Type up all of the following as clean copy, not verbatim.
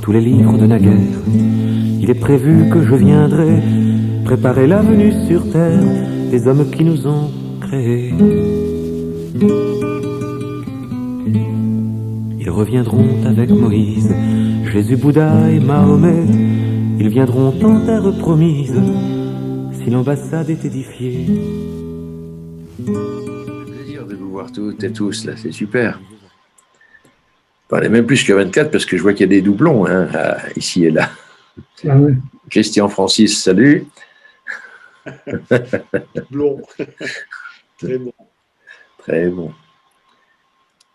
tous les livres de naguère. Il est prévu que je viendrai préparer la venue sur terre des hommes qui nous ont créés. Ils reviendront avec Moïse, Jésus, Bouddha et Mahomet. Ils viendront en terre promise si l'ambassade est édifiée. Plaisir de vous voir toutes et tous là, c'est super. Parlez même plus que 24 parce que je vois qu'il y a des doublons hein, ici et là. Ah ouais. Christian Francis, salut. Blond. Très bon. Très bon.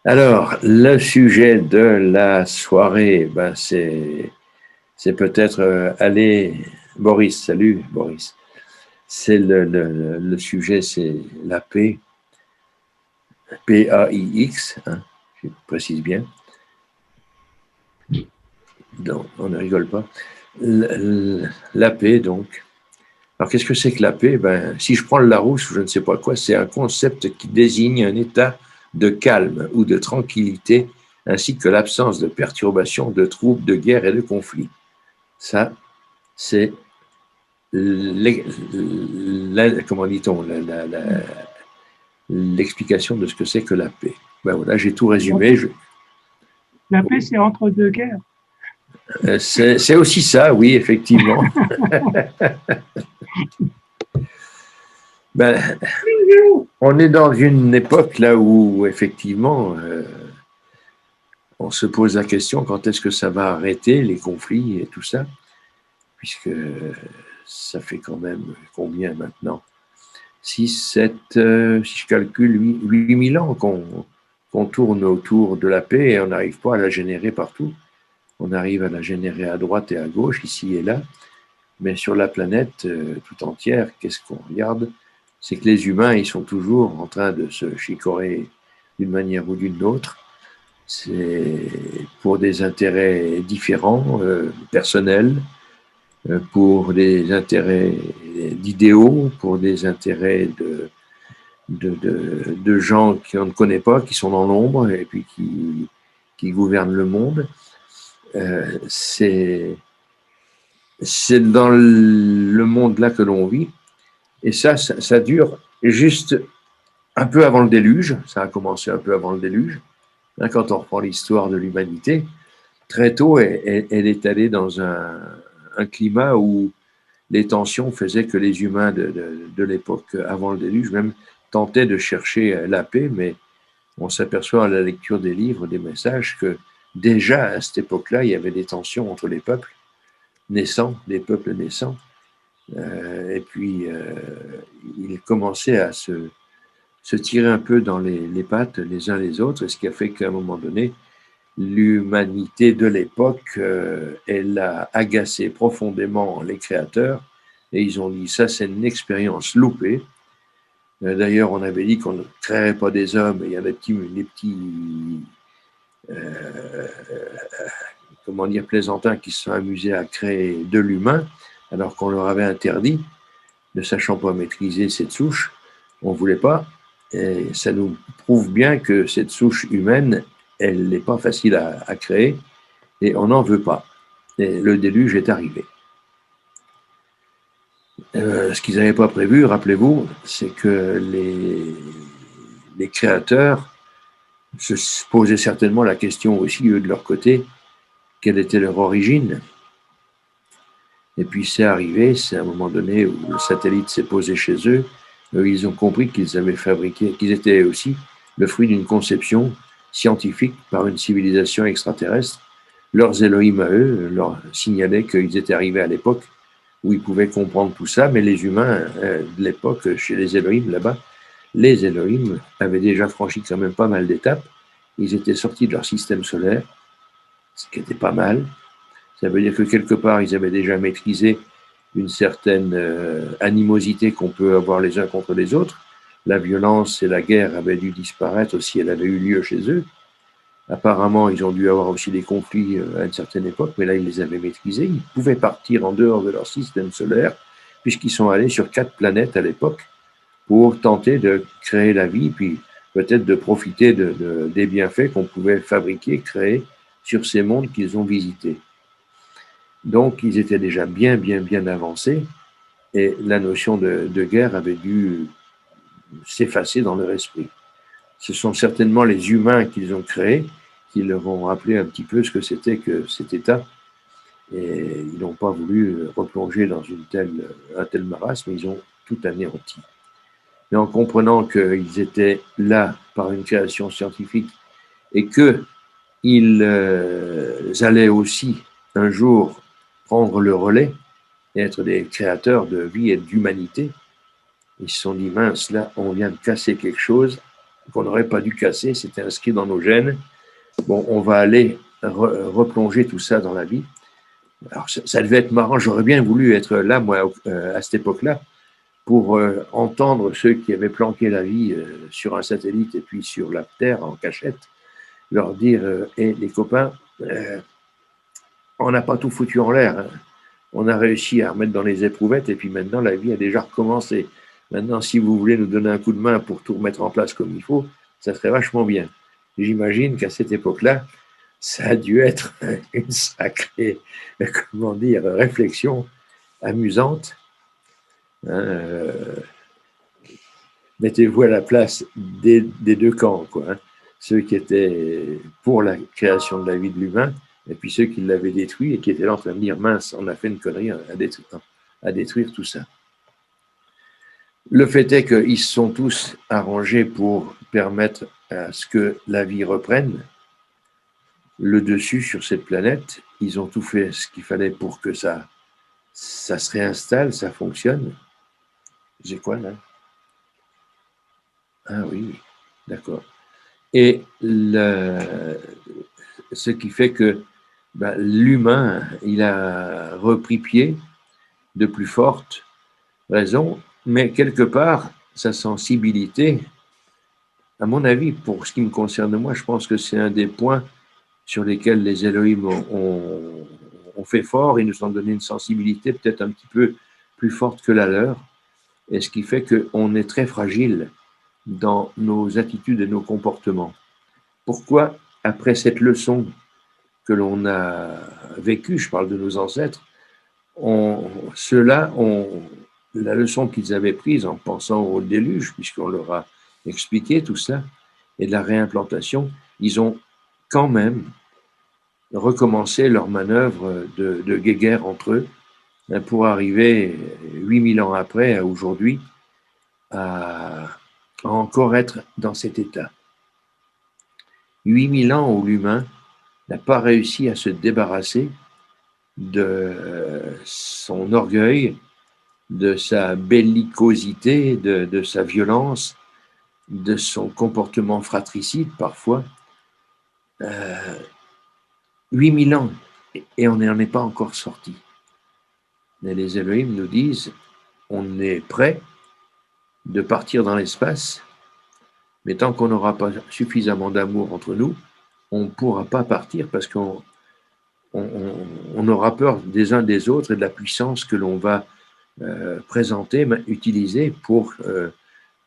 Alors, le sujet de la soirée, ben c'est peut-être aller. Boris, salut Boris. C'est le sujet, c'est la paix. P-A-I-X, hein, je précise bien. Donc, on ne rigole pas. La paix, donc. Alors, qu'est-ce que c'est que la paix? Ben, si je prends le Larousse, je ne sais pas quoi, c'est un concept qui désigne un état de calme ou de tranquillité, ainsi que l'absence de perturbations, de troubles, de guerre et de conflits. Ça, c'est comment dit-on, l'explication de ce que c'est que la paix. Ben voilà, j'ai tout résumé. La paix, c'est entre deux guerres. C'est aussi ça, oui, effectivement. Ben, on est dans une époque là où, effectivement, on se pose la question quand est-ce que ça va arrêter les conflits et tout ça, puisque ça fait quand même combien maintenant 6, 7, si je calcule, 8 000 ans qu'on tourne autour de la paix et on n'arrive pas à la générer partout. On arrive à la générer à droite et à gauche, ici et là, mais sur la planète tout entière, qu'est-ce qu'on regarde? C'est que les humains, ils sont toujours en train de se chicorer d'une manière ou d'une autre. C'est pour des intérêts différents, personnels, pour des intérêts d'idéaux, pour des intérêts de gens qu'on ne connaît pas, qui sont dans l'ombre et puis qui gouvernent le monde. C'est dans le monde-là que l'on vit. Et ça dure juste un peu avant le déluge. Ça a commencé un peu avant le déluge. Là, quand on reprend l'histoire de l'humanité, très tôt, elle est allée dans un climat où les tensions faisaient que les humains de l'époque avant le déluge même tentaient de chercher la paix, mais on s'aperçoit à la lecture des livres, des messages, que déjà à cette époque-là, il y avait des tensions entre les peuples naissants, les peuples naissants. Et puis, ils commençaient à se tirer un peu dans les pattes les uns les autres, ce qui a fait qu'à un moment donné, l'humanité de l'époque, elle a agacé profondément les créateurs, et ils ont dit ça, c'est une expérience loupée. D'ailleurs, on avait dit qu'on ne créerait pas des hommes, il y a des petits comment dire, plaisantins qui se sont amusés à créer de l'humain, alors qu'on leur avait interdit, ne sachant pas maîtriser cette souche, on ne voulait pas, et ça nous prouve bien que cette souche humaine, elle n'est pas facile à créer, et on n'en veut pas. Et le déluge est arrivé. Ce qu'ils n'avaient pas prévu, rappelez-vous, c'est que les créateurs se posaient certainement la question aussi, eux, de leur côté, quelle était leur origine. Et puis c'est arrivé, c'est à un moment donné où le satellite s'est posé chez eux, ils ont compris qu'ils avaient fabriqué, qu'ils étaient aussi le fruit d'une conception scientifique par une civilisation extraterrestre. Leurs Elohim à eux leur signalaient qu'ils étaient arrivés à l'époque où ils pouvaient comprendre tout ça, mais les humains de l'époque, chez les Elohim là-bas, les Elohim avaient déjà franchi quand même pas mal d'étapes. Ils étaient sortis de leur système solaire, ce qui était pas mal. Ça veut dire que quelque part, ils avaient déjà maîtrisé une certaine animosité qu'on peut avoir les uns contre les autres. La violence et la guerre avaient dû disparaître si elle avait eu lieu chez eux. Apparemment, ils ont dû avoir aussi des conflits à une certaine époque, mais là, ils les avaient maîtrisés. Ils pouvaient partir en dehors de leur système solaire, puisqu'ils sont allés sur 4 planètes à l'époque pour tenter de créer la vie, puis peut-être de profiter des bienfaits qu'on pouvait fabriquer, créer sur ces mondes qu'ils ont visités. Donc, ils étaient déjà bien avancés et la notion de guerre avait dû s'effacer dans leur esprit. Ce sont certainement les humains qu'ils ont créés qui leur ont rappelé un petit peu ce que c'était que cet état. Et ils n'ont pas voulu replonger dans un tel marasme, ils ont tout anéanti. Mais en comprenant qu'ils étaient là par une création scientifique et qu'ils allaient aussi un jour prendre le relais et être des créateurs de vie et d'humanité, ils se sont dit, mince, là, on vient de casser quelque chose qu'on n'aurait pas dû casser, c'était inscrit dans nos gènes. Bon, on va aller replonger tout ça dans la vie. Alors, ça devait être marrant, j'aurais bien voulu être là, moi, à cette époque-là, pour entendre ceux qui avaient planqué la vie sur un satellite et puis sur la Terre en cachette, leur dire, les copains, on n'a pas tout foutu en l'air, hein. On a réussi à remettre dans les éprouvettes et puis maintenant la vie a déjà recommencé. Maintenant, si vous voulez nous donner un coup de main pour tout remettre en place comme il faut, ça serait vachement bien. J'imagine qu'à cette époque-là, ça a dû être une sacrée, comment dire, réflexion amusante. Mettez-vous à la place des deux camps, quoi, hein. Ceux qui étaient pour la création de la vie de l'humain et puis ceux qui l'avaient détruit et qui étaient là en train de dire, mince, on a fait une connerie à détruire tout ça. Le fait est qu'ils se sont tous arrangés pour permettre à ce que la vie reprenne le dessus sur cette planète. Ils ont tout fait ce qu'il fallait pour que ça se réinstalle, ça fonctionne. J'ai quoi là? Ah oui, d'accord. Et ce qui fait que l'humain, il a repris pied de plus forte raison, mais quelque part, sa sensibilité, à mon avis, pour ce qui me concerne moi, je pense que c'est un des points sur lesquels les Elohim ont fait fort. Ils nous ont donné une sensibilité peut-être un petit peu plus forte que la leur, et ce qui fait qu'on est très fragile dans nos attitudes et nos comportements. Pourquoi, après cette leçon que l'on a vécue, je parle de nos ancêtres, ceux-là ont la leçon qu'ils avaient prise en pensant au déluge, puisqu'on leur a expliqué tout ça, et de la réimplantation, ils ont quand même recommencé leur manœuvre de guéguerre entre eux pour arriver 8000 ans après, à aujourd'hui, à encore être dans cet état. 8000 ans où l'humain n'a pas réussi à se débarrasser de son orgueil, de sa bellicosité, de sa violence, de son comportement fratricide parfois. 8000 ans, et on n'en est pas encore sorti. Mais les Elohim nous disent, on est prêt de partir dans l'espace, mais tant qu'on n'aura pas suffisamment d'amour entre nous, on ne pourra pas partir parce qu'on aura peur des uns des autres et de la puissance que l'on va présenter, utiliser pour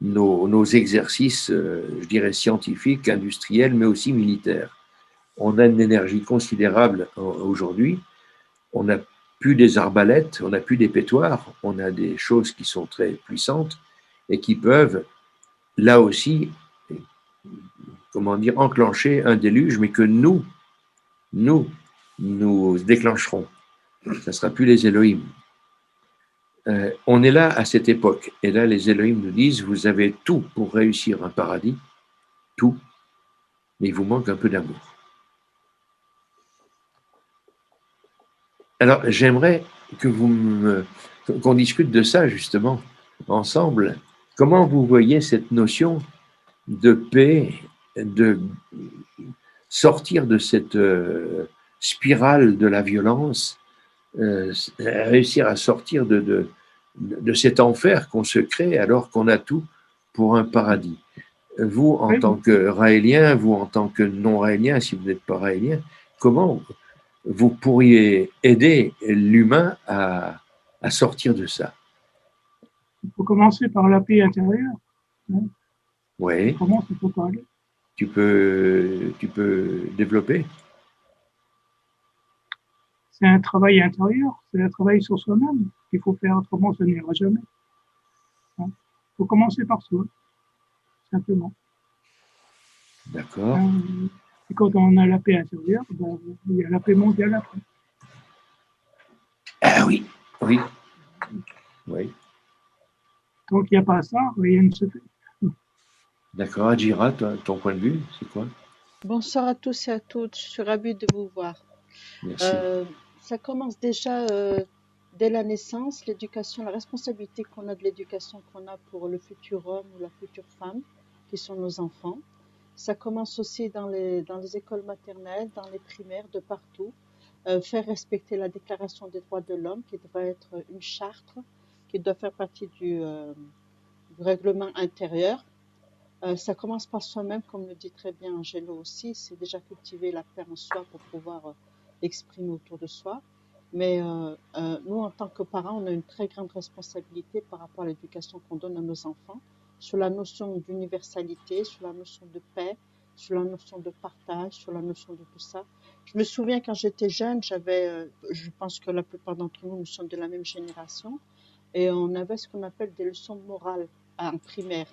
nos exercices, je dirais, scientifiques, industriels, mais aussi militaires. On a une énergie considérable aujourd'hui. On n'a plus des arbalètes, on n'a plus des pétoires, on a des choses qui sont très puissantes et qui peuvent, là aussi, comment dire, enclencher un déluge, mais que nous déclencherons. Ça ne sera plus les Elohim. On est là à cette époque. Et là, les Elohim nous disent, vous avez tout pour réussir un paradis, tout, mais il vous manque un peu d'amour. Alors, j'aimerais que qu'on discute de ça, justement, ensemble. Comment vous voyez cette notion de paix, de sortir de cette spirale de la violence, réussir à sortir de cet enfer qu'on se crée alors qu'on a tout pour un paradis. Vous, en tant que raélien, vous, en tant que non-raélien, si vous n'êtes pas raélien, comment vous pourriez aider l'humain à sortir de ça? Il faut commencer par la paix intérieure. Hein. Oui. Comment ça peut parler? Tu peux développer? c'est un travail intérieur, c'est un travail sur soi-même qu'il faut faire, autrement ça n'ira jamais. Il faut commencer par soi, simplement. D'accord. Et quand on a la paix intérieure, ben, il y a la paix mondiale après. Ah oui, oui. Oui. Tant qu'il n'y a pas ça, rien ne se fait. D'accord. Adjira, ton point de vue, c'est quoi? Bonsoir à tous et à toutes, je suis ravie de vous voir. Merci. Ça commence déjà dès la naissance, l'éducation, la responsabilité qu'on a de l'éducation qu'on a pour le futur homme ou la future femme, qui sont nos enfants. Ça commence aussi dans les écoles maternelles, dans les primaires, de partout. Faire respecter la Déclaration des droits de l'homme, qui devrait être une charte, qui doit faire partie du règlement intérieur. Ça commence par soi-même, comme le dit très bien Angelo aussi, c'est déjà cultiver la paix en soi pour pouvoir l'exprimer autour de soi. Mais nous, en tant que parents, on a une très grande responsabilité par rapport à l'éducation qu'on donne à nos enfants, sur la notion d'universalité, sur la notion de paix, sur la notion de partage, sur la notion de tout ça. Je me souviens quand j'étais jeune, je pense que la plupart d'entre nous, nous sommes de la même génération, et on avait ce qu'on appelle des leçons morales en primaire.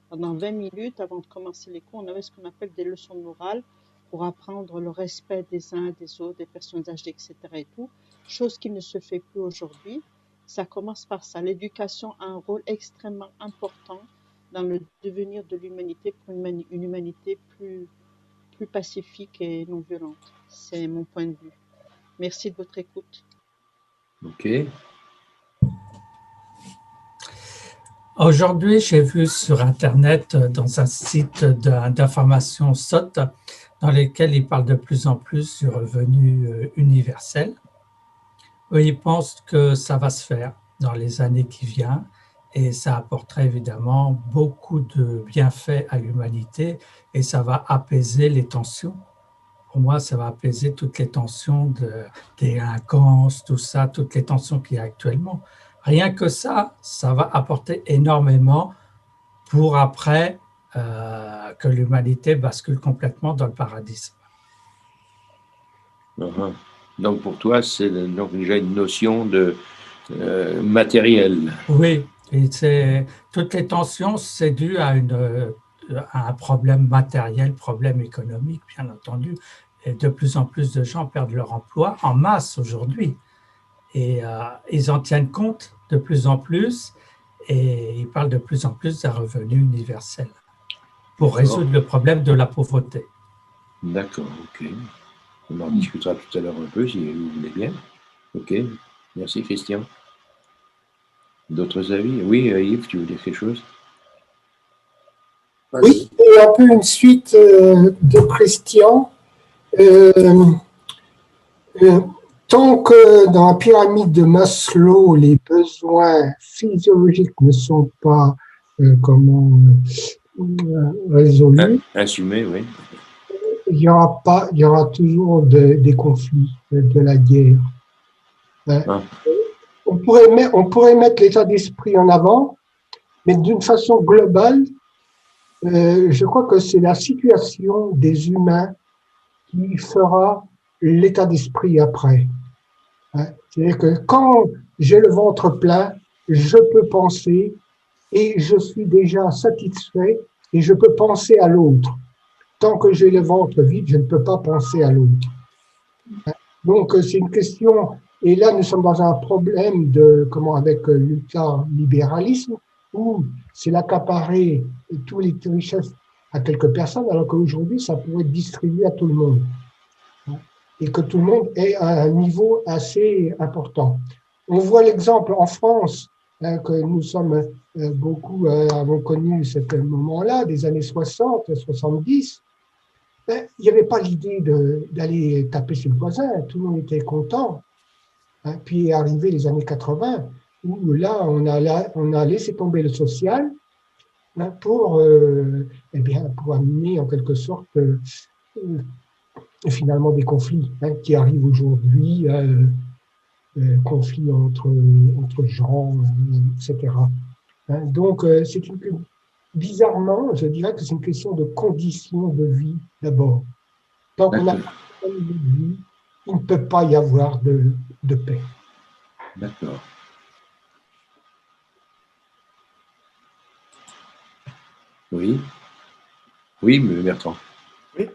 Pendant 20 minutes, avant de commencer les cours, on avait ce qu'on appelle des leçons de morale pour apprendre le respect des uns, des autres, des personnes âgées, etc. et tout, chose qui ne se fait plus aujourd'hui. Ça commence par ça. L'éducation a un rôle extrêmement important dans le devenir de l'humanité pour une humanité plus pacifique et non violente. C'est mon point de vue. Merci de votre écoute. Ok. Aujourd'hui, j'ai vu sur Internet, dans un site d'information SOT, dans lequel il parle de plus en plus du revenu universel. Ils pensent que ça va se faire dans les années qui viennent et ça apporterait évidemment beaucoup de bienfaits à l'humanité et ça va apaiser les tensions. Pour moi, ça va apaiser toutes les tensions de délinquance, tout ça, toutes les tensions qu'il y a actuellement. Rien que ça va apporter énormément pour après que l'humanité bascule complètement dans le paradis. Donc pour toi, c'est donc déjà une notion de matériel. Oui, et toutes les tensions, c'est dû à un problème matériel, problème économique, bien entendu. Et de plus en plus de gens perdent leur emploi en masse aujourd'hui. Et ils en tiennent compte de plus en plus et ils parlent de plus en plus d'un revenu universel pour résoudre le problème de la pauvreté. D'accord, ok. On en discutera tout à l'heure un peu si vous voulez bien. Ok, merci Christian. D'autres avis? Oui, Yves, tu veux dire quelque chose? Oui, et un peu une suite de Christian. Tant que dans la pyramide de Maslow, les besoins physiologiques ne sont pas résolus, assumés, oui. Il y aura toujours des conflits, de la guerre. On pourrait mettre l'état d'esprit en avant, mais d'une façon globale, je crois que c'est la situation des humains qui fera l'état d'esprit après. C'est-à-dire que quand j'ai le ventre plein, je peux penser et je suis déjà satisfait et je peux penser à l'autre. Tant que j'ai le ventre vide, je ne peux pas penser à l'autre. Donc c'est une question, et là nous sommes dans un problème avec l'ultralibéralisme, où c'est l'accaparer toutes les richesses à quelques personnes, alors qu'aujourd'hui ça pourrait être distribué à tout le monde. Et que tout le monde est à un niveau assez important. On voit l'exemple en France, que nous sommes beaucoup avons connu ce moment-là, des années 60, 70. Il n'y avait pas l'idée d'aller taper sur le voisin, tout le monde était content. Puis est arrivé les années 80, où là, on a laissé tomber le social pour amener en quelque sorte finalement des conflits qui arrivent aujourd'hui, conflits entre gens, etc. Donc, bizarrement, je dirais que c'est une question de conditions de vie d'abord. Tant qu'on a pas de vie, il ne peut pas y avoir de paix. D'accord. Oui. Oui, mais Bertrand. Oui.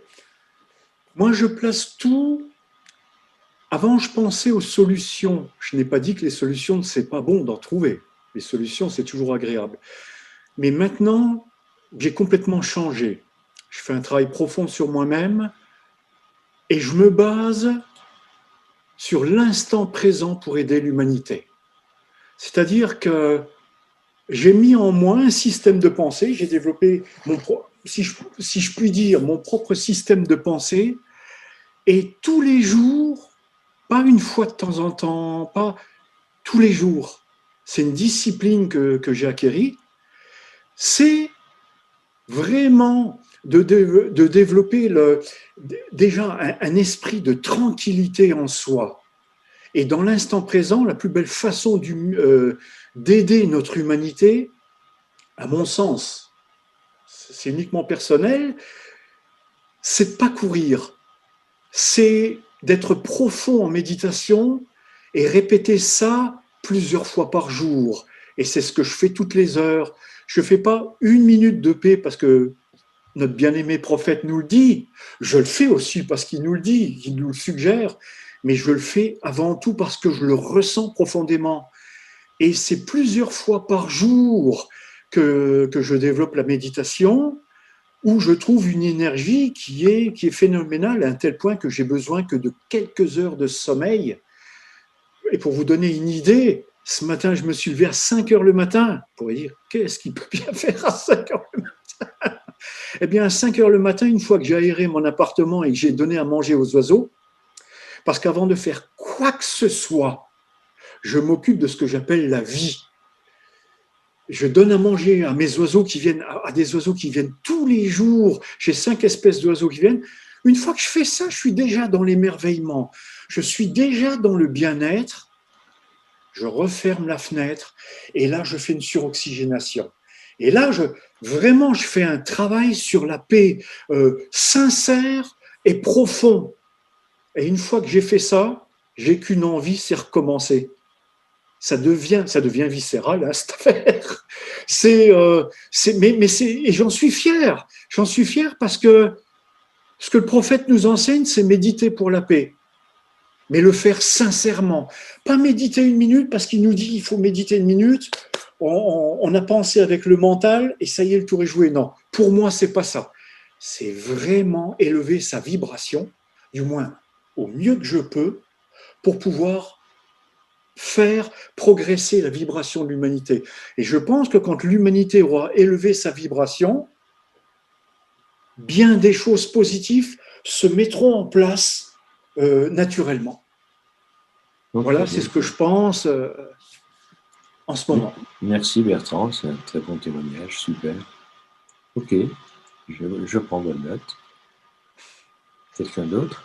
Moi, je place tout. Avant, je pensais aux solutions. Je n'ai pas dit que les solutions, c'est pas bon d'en trouver. Les solutions, c'est toujours agréable. Mais maintenant, j'ai complètement changé. Je fais un travail profond sur moi-même et je me base sur l'instant présent pour aider l'humanité. C'est-à-dire que j'ai mis en moi un système de pensée, j'ai développé, si je puis dire, mon propre système de pensée, et tous les jours, pas une fois de temps en temps, pas tous les jours, c'est une discipline que j'ai acquérie, c'est vraiment de développer déjà un esprit de tranquillité en soi. Et dans l'instant présent, la plus belle façon d'aider notre humanité, à mon sens, c'est uniquement personnel, c'est de pas courir, c'est d'être profond en méditation et répéter ça plusieurs fois par jour. Et c'est ce que je fais toutes les heures. Je ne fais pas une minute de paix parce que notre bien-aimé prophète nous le dit. Je le fais aussi parce qu'il nous le dit, il nous le suggère, mais je le fais avant tout parce que je le ressens profondément. Et c'est plusieurs fois par jour que je développe la méditation, où je trouve une énergie qui est phénoménale à un tel point que j'ai besoin que de quelques heures de sommeil. Et pour vous donner une idée, ce matin, je me suis levé à 5 heures le matin. Vous pourrez dire, qu'est-ce qu'il peut bien faire à 5 heures le matin? Eh bien, à 5 heures le matin, une fois que j'ai aéré mon appartement et que j'ai donné à manger aux oiseaux, parce qu'avant de faire quoi que ce soit, je m'occupe de ce que j'appelle la vie. Je donne à manger à mes oiseaux qui viennent, à des oiseaux qui viennent tous les jours. J'ai 5 espèces d'oiseaux qui viennent. Une fois que je fais ça, je suis déjà dans l'émerveillement. Je suis déjà dans le bien-être. Je referme la fenêtre et là, je fais une suroxygénation. Et là, vraiment, je fais un travail sur la paix sincère et profond. Et une fois que j'ai fait ça, j'ai qu'une envie, c'est recommencer. Ça devient viscéral, hein, cette affaire. Et j'en suis fier. J'en suis fier parce que ce que le prophète nous enseigne, c'est méditer pour la paix. Mais le faire sincèrement. Pas méditer une minute parce qu'il nous dit il faut méditer une minute. On a pensé avec le mental et ça y est, le tour est joué. Non, pour moi, c'est pas ça. C'est vraiment élever sa vibration, du moins au mieux que je peux, pour pouvoir faire progresser la vibration de l'humanité. Et je pense que quand l'humanité aura élevé sa vibration, bien des choses positives se mettront en place naturellement. Okay. Voilà, c'est ce que je pense en ce moment. Merci Bertrand, c'est un très bon témoignage, super. Ok, je prends bonne note. Quelqu'un d'autre?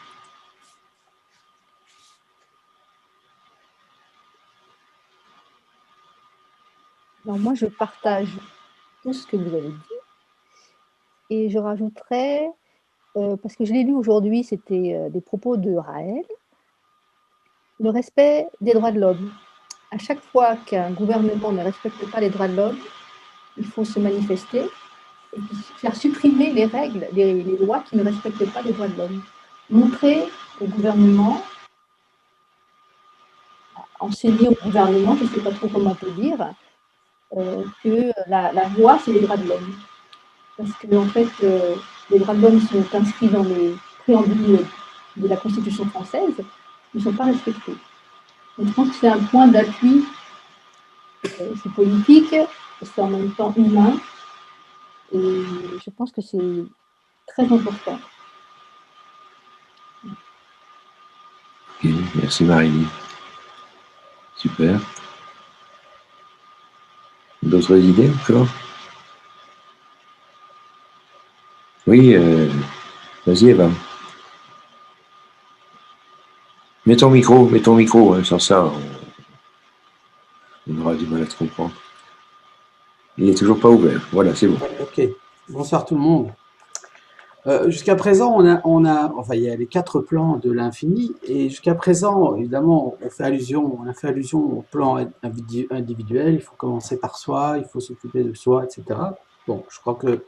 Alors moi, je partage tout ce que vous avez dit et je rajouterais, parce que je l'ai lu aujourd'hui, c'était des propos de Raël, le respect des droits de l'homme. À chaque fois qu'un gouvernement ne respecte pas les droits de l'homme, il faut se manifester et faire supprimer les règles, les lois qui ne respectent pas les droits de l'homme. Montrer au gouvernement, enseigner au gouvernement, je ne sais pas trop comment on peut dire, que la loi, c'est les droits de l'homme. Parce que, en fait, les droits de l'homme sont inscrits dans les préambules de la Constitution française, ne sont pas respectés. Donc, je pense que c'est un point d'appui, c'est politique, c'est en même temps humain, et je pense que c'est très important. Ok, merci Marie-Lie. Super. D'autres idées encore? Oui, vas-y Eva. Mets ton micro, hein, sans ça, on aura du mal à te comprendre. Il n'est toujours pas ouvert, voilà, c'est bon. Ok, bonsoir tout le monde. Jusqu'à présent, enfin, il y a les 4 plans de l'infini, et jusqu'à présent, évidemment, on a fait allusion au plan individuel. Il faut commencer par soi, il faut s'occuper de soi, etc. Bon, je crois que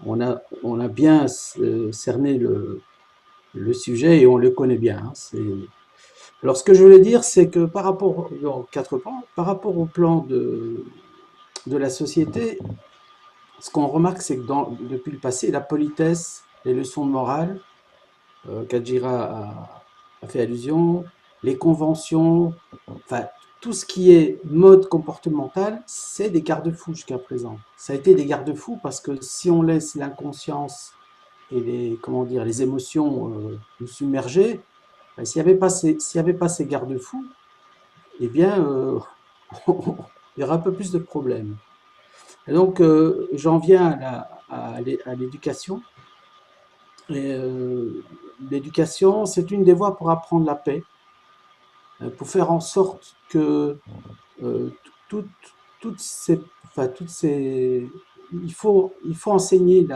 on a bien cerné le sujet et on le connaît bien. Hein. Alors, ce que je voulais dire, c'est que par rapport aux 4 plans, par rapport au plan de la société, ce qu'on remarque, c'est que depuis le passé, la politesse, les leçons de morale, Kajira a fait allusion, les conventions, enfin, tout ce qui est mode comportemental, c'est des garde-fous jusqu'à présent. Ça a été des garde-fous parce que si on laisse l'inconscience et les émotions nous submerger, ben, s'il n'y avait pas ces garde-fous, eh bien, il y aura un peu plus de problèmes. Et donc, j'en viens à l'éducation. L'éducation, c'est une des voies pour apprendre la paix, pour faire en sorte que toutes ces, il faut enseigner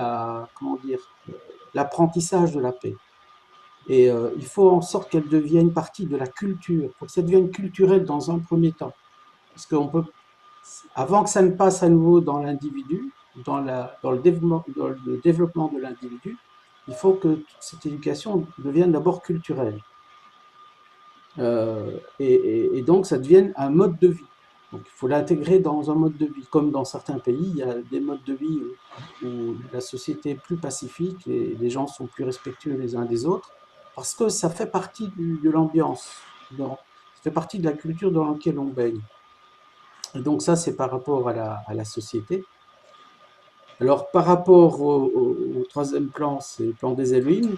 l'apprentissage de la paix. Et il faut en sorte qu'elle devienne partie de la culture, pour que ça devienne culturel dans un premier temps. Parce qu'on peut, avant que ça ne passe à nouveau dans l'individu, dans le développement de l'individu, il faut que toute cette éducation devienne d'abord culturelle. Et donc, ça devienne un mode de vie. Donc, il faut l'intégrer dans un mode de vie. Comme dans certains pays, il y a des modes de vie où la société est plus pacifique et les gens sont plus respectueux les uns des autres, parce que ça fait partie de l'ambiance, ça fait partie de la culture dans laquelle on baigne. Et donc ça, c'est par rapport à la société. Alors, par rapport au troisième plan, c'est le plan des Elohim.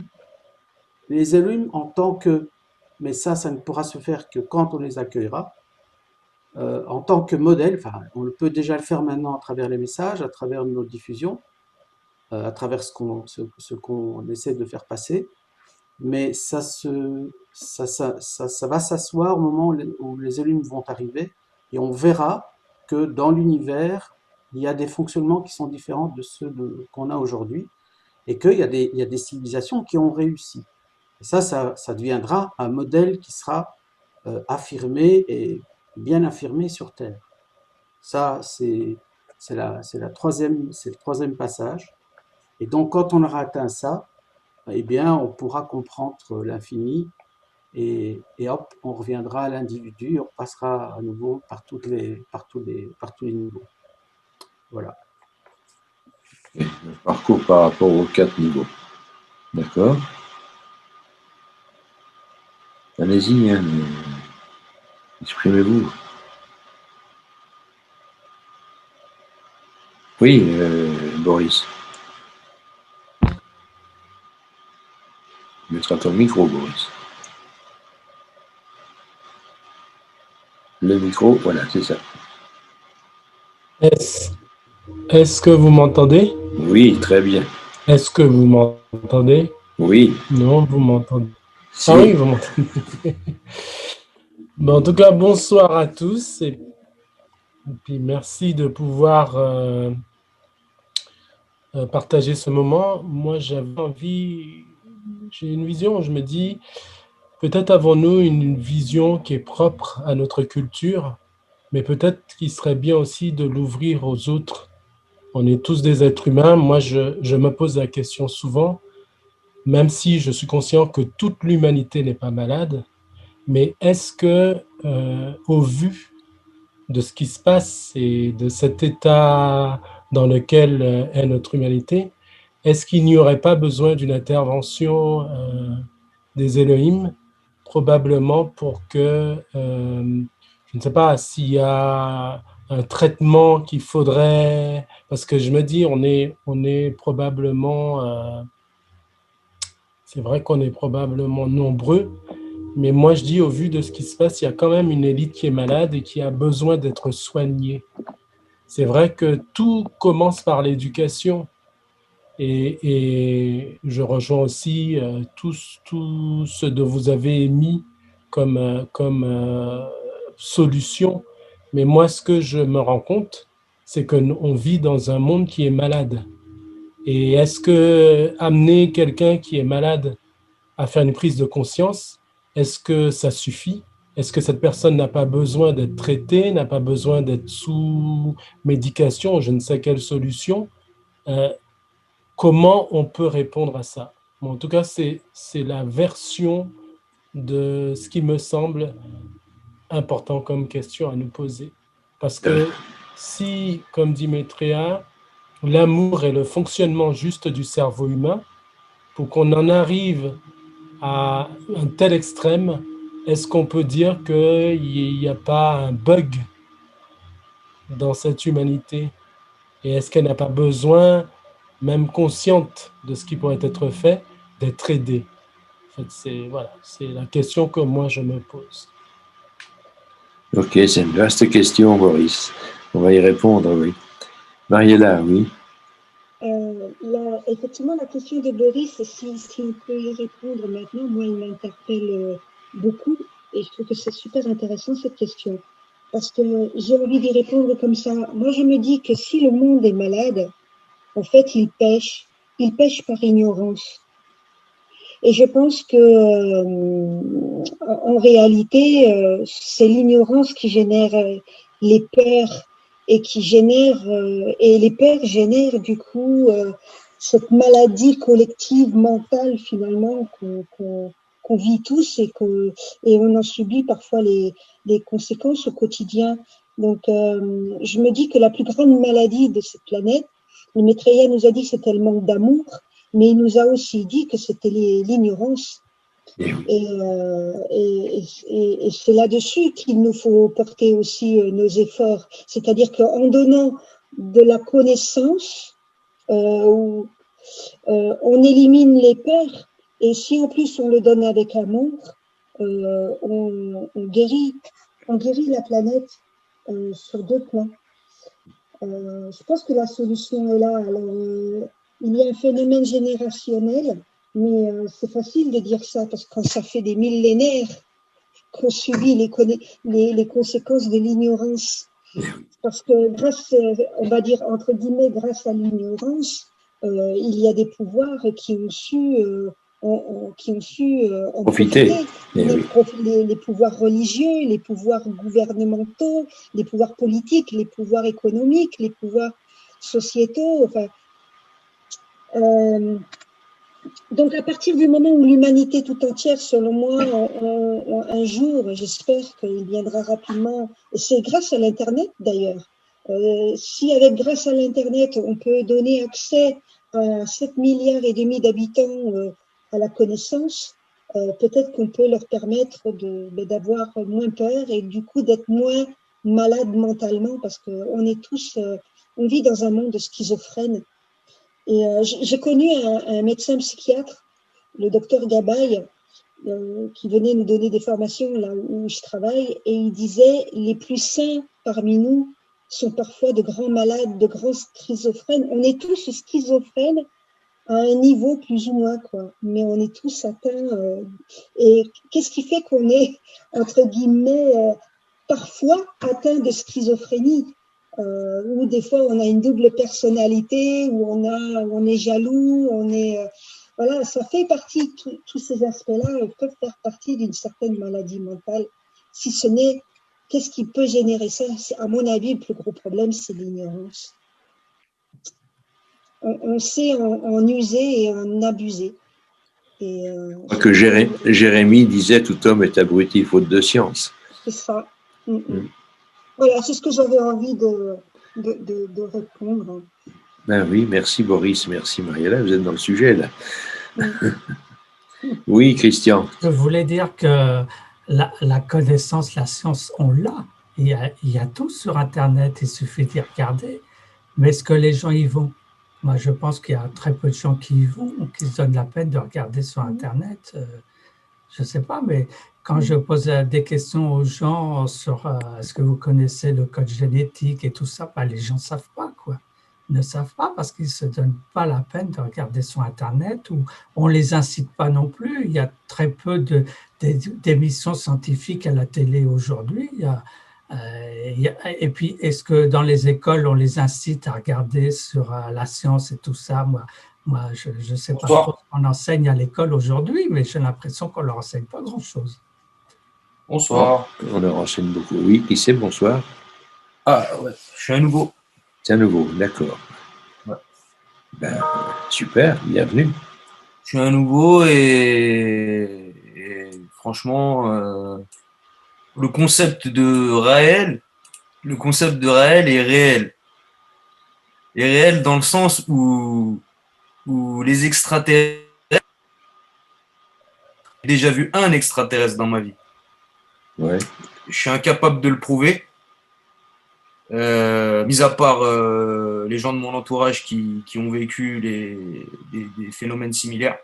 Les Elohim en tant que, mais ça ne pourra se faire que quand on les accueillera, en tant que modèle, enfin, on peut déjà le faire maintenant à travers les messages, à travers nos diffusions, à travers ce qu'on essaie de faire passer, mais ça va s'asseoir au moment où les Elohim vont arriver, et on verra que dans l'univers, il y a des fonctionnements qui sont différents de ceux qu'on a aujourd'hui, et qu'il y a des civilisations qui ont réussi. Et ça deviendra un modèle qui sera affirmé et bien affirmé sur Terre. Ça, c'est le troisième passage. Et donc, quand on aura atteint ça, eh bien, on pourra comprendre l'infini et hop, on reviendra à l'individu, on passera à nouveau par tous les niveaux. Voilà. Le parcours par rapport aux 4 niveaux. D'accord. Allez-y, hein, exprimez-vous. Oui, Boris. Mettra ton micro, Boris. Le micro, voilà, c'est ça. Est-ce que vous m'entendez? Oui, très bien. Est-ce que vous m'entendez? Oui. Non, vous m'entendez. Si. Ah oui, vous m'entendez. Bon, en tout cas, bonsoir à tous. Et puis, merci de pouvoir partager ce moment. Moi, j'avais envie, j'ai une vision, je me dis, peut-être avons-nous une vision qui est propre à notre culture, mais peut-être qu'il serait bien aussi de l'ouvrir aux autres. On est tous des êtres humains. Moi, je me pose la question souvent, même si je suis conscient que toute l'humanité n'est pas malade, mais est-ce que, au vu de ce qui se passe et de cet état dans lequel est notre humanité, est-ce qu'il n'y aurait pas besoin d'une intervention des Elohim, probablement pour que, je ne sais pas s'il y a un traitement qu'il faudrait, parce que je me dis, on est probablement, c'est vrai qu'on est probablement nombreux, mais moi je dis, au vu de ce qui se passe, il y a quand même une élite qui est malade et qui a besoin d'être soignée. C'est vrai que tout commence par l'éducation. Et je rejoins aussi tout ce dont vous avez émis comme solution. Mais moi, ce que je me rends compte, c'est qu'on vit dans un monde qui est malade. Et est-ce que amener quelqu'un qui est malade à faire une prise de conscience, est-ce que ça suffit? Est-ce que cette personne n'a pas besoin d'être traitée, n'a pas besoin d'être sous médication, je ne sais quelle solution? Comment on peut répondre à ça? Bon, en tout cas, c'est la version de ce qui me semble important comme question à nous poser. Parce que si, comme dit Maitreya, l'amour est le fonctionnement juste du cerveau humain, pour qu'on en arrive à un tel extrême, est-ce qu'on peut dire qu'il n'y a pas un bug dans cette humanité? Et est-ce qu'elle n'a pas besoin, même consciente de ce qui pourrait être fait, d'être aidée? En fait, c'est la question que moi je me pose. Ok, c'est une vaste question, Boris. On va y répondre, oui. Mariella, oui. Effectivement, la question de Boris, si on peut y répondre maintenant, moi, il m'interpelle beaucoup et je trouve que c'est super intéressant cette question parce que j'ai envie d'y répondre comme ça. Moi, je me dis que si le monde est malade, en fait, il pêche par ignorance. Et je pense que en réalité, c'est l'ignorance qui génère les peurs et qui génère et les peurs génèrent du coup cette maladie collective mentale finalement qu'on vit tous et on en subit parfois les conséquences au quotidien. Donc je me dis que la plus grande maladie de cette planète, le Maitreya nous a dit que c'était le manque d'amour, mais il nous a aussi dit que c'était l'ignorance. Et c'est là-dessus qu'il nous faut porter aussi nos efforts. C'est-à-dire qu'en donnant de la connaissance, on élimine les peurs. Et si en plus on le donne avec amour, on guérit la planète sur deux plans. Je pense que la solution est là. Alors, il y a un phénomène générationnel, mais c'est facile de dire ça parce que quand ça fait des millénaires qu'on subit les conséquences de l'ignorance, parce que grâce, on va dire entre guillemets, grâce à l'ignorance, il y a des pouvoirs qui ont su en profiter. Les pouvoirs religieux, les pouvoirs gouvernementaux, les pouvoirs politiques, les pouvoirs économiques, les pouvoirs sociétaux. Enfin, donc à partir du moment où l'humanité tout entière, selon moi, un jour, j'espère qu'il viendra rapidement, et c'est grâce à l'Internet d'ailleurs, si grâce à l'Internet, on peut donner accès à 7 milliards et demi d'habitants à la connaissance, peut-être qu'on peut leur permettre d'avoir moins peur et du coup d'être moins malades mentalement parce qu'on est tous, on vit dans un monde schizophrène. Et j'ai connu un médecin psychiatre, le docteur Gabaye, qui venait nous donner des formations là où je travaille, et il disait les plus sains parmi nous sont parfois de grands malades, de grands schizophrènes. On est tous schizophrènes à un niveau plus ou moins, quoi. Mais on est tous atteints. Et qu'est-ce qui fait qu'on est, entre guillemets, parfois atteints de schizophrénie, où des fois on a une double personnalité, où on est jaloux, voilà, ça fait partie, tous ces aspects-là peuvent faire partie d'une certaine maladie mentale. Si ce n'est, qu'est-ce qui peut générer ça? À mon avis, le plus gros problème, c'est l'ignorance. On sait en user et en abuser. Et, que Jérémie disait « Tout homme est abruti faute de science ». C'est ça. Voilà, c'est ce que j'avais envie de répondre. Ben oui, merci Boris, merci Mariella, vous êtes dans le sujet là. Oui, Christian. Je voulais dire que la connaissance, la science, on l'a. Il y a tout sur Internet, il suffit d'y regarder. Mais est-ce que les gens y vont? Moi, je pense qu'il y a très peu de gens qui y vont, qui se donnent la peine de regarder sur Internet. Je ne sais pas, mais quand je pose des questions aux gens sur est-ce que vous connaissez le code génétique et tout ça, les gens ne savent pas, quoi. Ils ne savent pas parce qu'ils ne se donnent pas la peine de regarder sur Internet ou on ne les incite pas non plus. Il y a très peu d'émissions scientifiques à la télé aujourd'hui. Et puis, est-ce que dans les écoles, on les incite à regarder sur la science et tout ça? Moi je ne sais pas trop ce qu'on enseigne à l'école aujourd'hui, mais j'ai l'impression qu'on ne leur enseigne pas grand-chose. Bonsoir. On leur enseigne beaucoup. Oui, qui c'est? Bonsoir. Ah ouais, je suis un nouveau. C'est un nouveau, d'accord. Ouais. Ben, super, bienvenue. Je suis un nouveau et franchement, le concept de Raël est réel. Est réel dans le sens où les extraterrestres, j'ai déjà vu un extraterrestre dans ma vie. Ouais. Je suis incapable de le prouver. Mis à part les gens de mon entourage qui ont vécu des phénomènes similaires.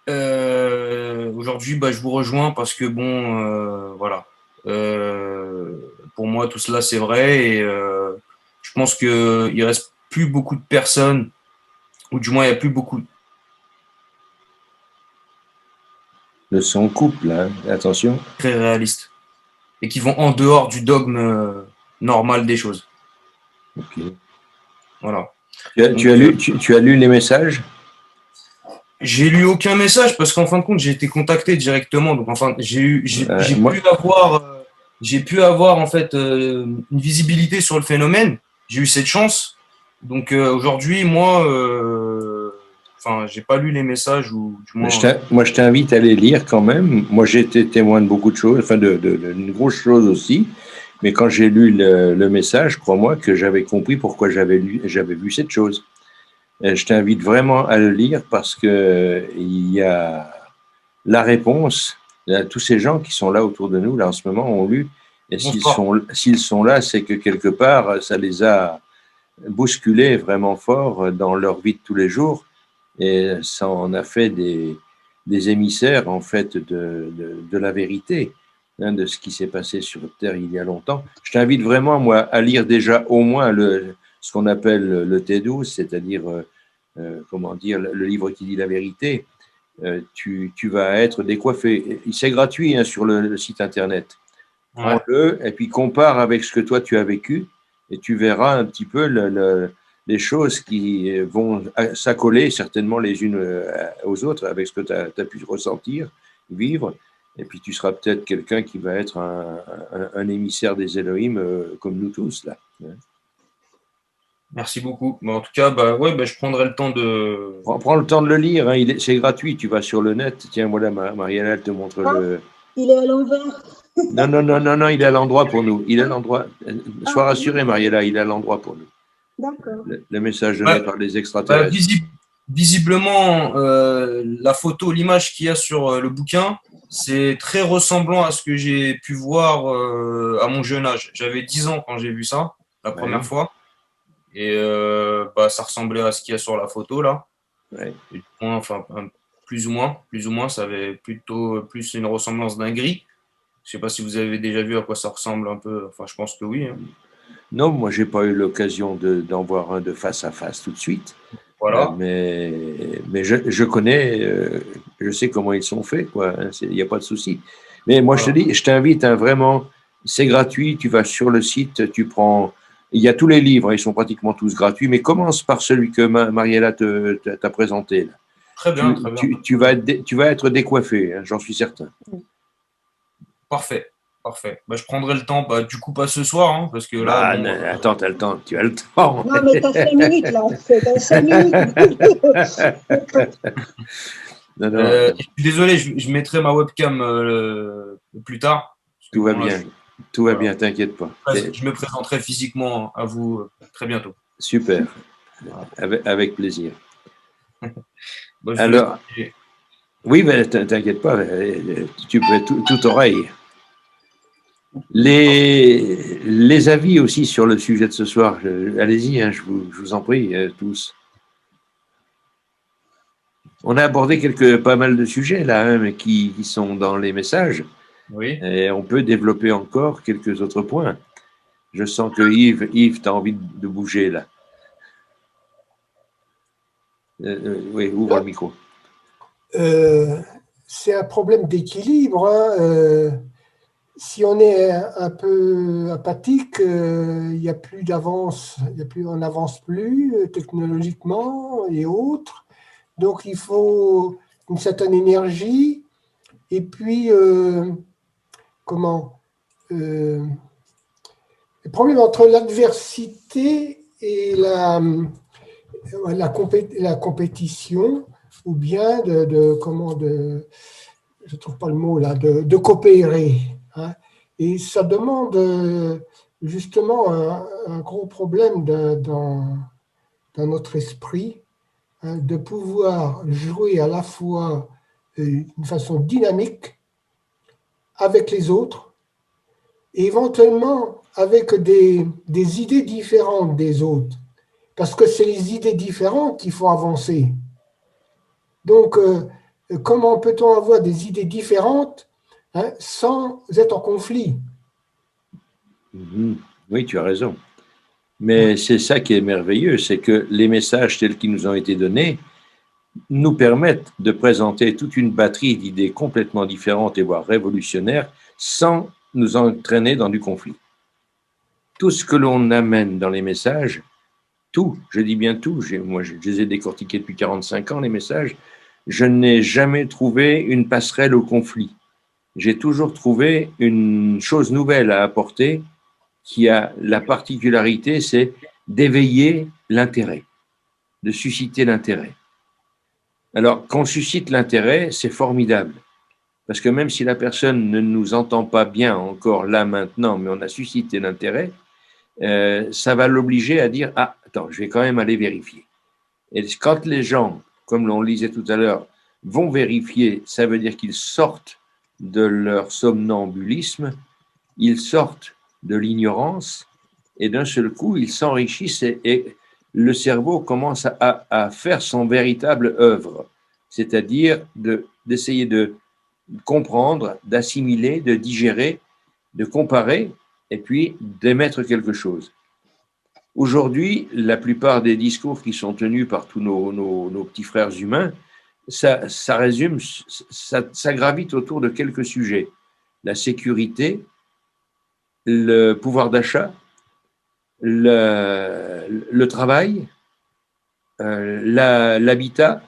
Aujourd'hui, je vous rejoins parce que voilà. Pour moi, tout cela c'est vrai et je pense qu'il reste plus beaucoup de personnes, ou du moins il n'y a plus beaucoup. Le son coupe là, attention. Très réalistes et qui vont en dehors du dogme normal des choses. Ok. Voilà. Tu as lu les messages? J'ai lu aucun message parce qu'en fin de compte, j'ai été contacté directement. Donc, enfin, j'ai pu avoir en fait une visibilité sur le phénomène. J'ai eu cette chance. Donc aujourd'hui, moi, j'ai pas lu les messages ou du moins. Moi, je t'invite à les lire quand même. Moi, j'ai été témoin de beaucoup de choses, enfin d'une grosse chose aussi. Mais quand j'ai lu le message, crois-moi que j'avais compris pourquoi j'avais vu cette chose. Je t'invite vraiment à le lire parce que il y a la réponse. Tous ces gens qui sont là autour de nous, là en ce moment, ont lu. Et s'ils sont là, c'est que quelque part, ça les a bousculés vraiment fort dans leur vie de tous les jours. Et ça en a fait des émissaires, en fait, de la vérité, de ce qui s'est passé sur Terre il y a longtemps. Je t'invite vraiment, moi, à lire déjà au moins ce qu'on appelle le T12, c'est-à-dire, comment dire, le livre qui dit la vérité. Tu vas être décoiffé. C'est gratuit sur le site internet. Ouais. Prends-le et puis compare avec ce que toi tu as vécu et tu verras un petit peu les choses qui vont s'accoler certainement les unes aux autres avec ce que tu as pu ressentir, vivre. Et puis tu seras peut-être quelqu'un qui va être un émissaire des Elohim comme nous tous là. Merci beaucoup. En tout cas, je prendrai le temps de. Prends le temps de le lire, c'est gratuit. Tu vas sur le net. Tiens, voilà, Mariana, elle te montre le. Il est à l'envers. Non, il est à l'endroit pour nous. Il est à l'endroit. Sois rassuré, Mariella, il est à l'endroit pour nous. D'accord. Le message donné par les extraterrestres. Visiblement, la photo, l'image qu'il y a sur le bouquin, c'est très ressemblant à ce que j'ai pu voir à mon jeune âge. J'avais 10 ans quand j'ai vu ça, la première fois. Et ça ressemblait à ce qu'il y a sur la photo, là. Ouais. Plus ou moins, ça avait plutôt plus une ressemblance d'un gris. Je ne sais pas si vous avez déjà vu à quoi ça ressemble un peu. Enfin, je pense que oui. Non, moi, j'ai pas eu l'occasion d'en voir un de face à face tout de suite. Voilà. Mais je connais, je sais comment ils sont faits, quoi. Il n'y a pas de souci. Mais moi, je te dis, je t'invite vraiment. C'est gratuit. Tu vas sur le site, tu prends. Il y a tous les livres, ils sont pratiquement tous gratuits. Mais commence par celui que Mariella t'a présenté. Là. Très bien, très bien. Tu vas être décoiffé, j'en suis certain. Parfait. Je prendrai le temps, du coup pas ce soir, parce que là. Attends, tu as le temps. Non, mais t'as 5 minutes là, t'as 5 minutes. Je suis désolé, je mettrai ma webcam plus tard. Tout va bien. Tout va bien, t'inquiète pas. Je me présenterai physiquement à vous très bientôt. Super. Avec plaisir. Alors, oui, mais t'inquiète pas, tu peux être tout oreille. Les avis aussi sur le sujet de ce soir, allez-y, je vous en prie, tous. On a abordé pas mal de sujets là, mais qui sont dans les messages. Oui. Et on peut développer encore quelques autres points. Je sens que Yves, tu as envie de bouger là. Oui, ouvre le micro. C'est un problème d'équilibre. si on est un peu apathique, il n'y a plus d'avance, on n'avance plus technologiquement et autres. Donc, il faut une certaine énergie. Et puis, le problème entre l'adversité et la compétition, ou bien je trouve pas le mot là, de coopérer. Hein. Et ça demande justement un gros problème dans notre esprit, hein, de pouvoir jouer à la fois d'une façon dynamique avec les autres et éventuellement avec des idées différentes des autres. Parce que c'est les idées différentes qui font avancer. Donc, comment peut-on avoir des idées différentes, hein, sans être en conflit? Oui, tu as raison. Mais c'est ça qui est merveilleux, c'est que les messages tels qu'ils nous ont été donnés nous permettent de présenter toute une batterie d'idées complètement différentes et voire révolutionnaires sans nous entraîner dans du conflit. Tout ce que l'on amène dans les messages, tout, je dis bien tout, moi je les ai décortiqués depuis 45 ans, les messages, je n'ai jamais trouvé une passerelle au conflit. J'ai toujours trouvé une chose nouvelle à apporter qui a la particularité, c'est d'éveiller l'intérêt, de susciter l'intérêt. Alors, qu'on suscite l'intérêt, c'est formidable. Parce que même si la personne ne nous entend pas bien encore là maintenant, mais on a suscité l'intérêt, ça va l'obliger à dire « Ah, attends, je vais quand même aller vérifier ». Et quand les gens, comme l'on lisait tout à l'heure, vont vérifier, ça veut dire qu'ils sortent de leur somnambulisme, ils sortent de l'ignorance, et d'un seul coup, ils s'enrichissent et le cerveau commence à faire son véritable œuvre, c'est-à-dire d'essayer de comprendre, d'assimiler, de digérer, de comparer, et puis d'émettre quelque chose. Aujourd'hui, la plupart des discours qui sont tenus par tous nos petits frères humains, ça résume, ça gravite autour de quelques sujets. La sécurité, le pouvoir d'achat, le travail, l'habitat,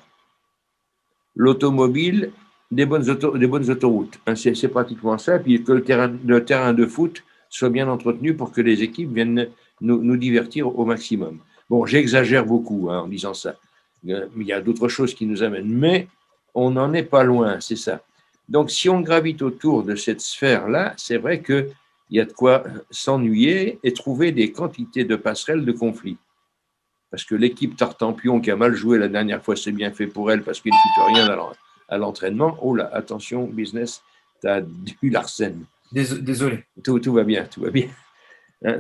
l'automobile, des bonnes autoroutes. C'est pratiquement ça, puis que le terrain de foot soit bien entretenu pour que les équipes viennent nous divertir au maximum. Bon, j'exagère beaucoup en disant ça. Il y a d'autres choses qui nous amènent, mais on n'en est pas loin, c'est ça. Donc, si on gravite autour de cette sphère-là, c'est vrai qu'il y a de quoi s'ennuyer et trouver des quantités de passerelles de conflits. Parce que l'équipe Tartampion qui a mal joué la dernière fois, c'est bien fait pour elle parce qu'il ne fout rien à l'entraînement. Oh là, attention, business, tu as du Larsen. Désolé. Tout va bien, tout va bien.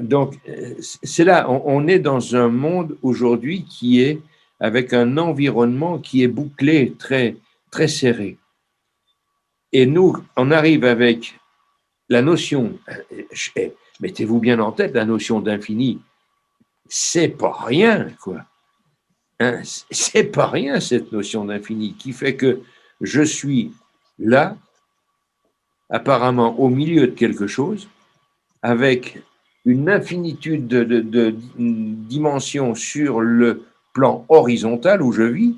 Donc, c'est là, on est dans un monde aujourd'hui qui est avec un environnement qui est bouclé, très, très serré. Et nous, on arrive avec la notion, mettez-vous bien en tête, la notion d'infini, c'est pas rien, quoi. Hein, c'est pas rien, cette notion d'infini, qui fait que je suis là, apparemment au milieu de quelque chose, avec une infinitude de dimensions sur le plan horizontal où je vis,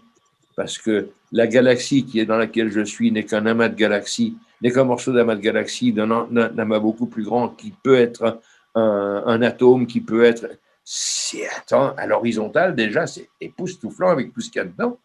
parce que la galaxie qui est dans laquelle je suis n'est qu'un amas de galaxies, n'est qu'un morceau d'amas de galaxies, d'un amas beaucoup plus grand qui peut être un atome, qui peut être... à l'horizontale, déjà, c'est époustouflant avec tout ce qu'il y a dedans.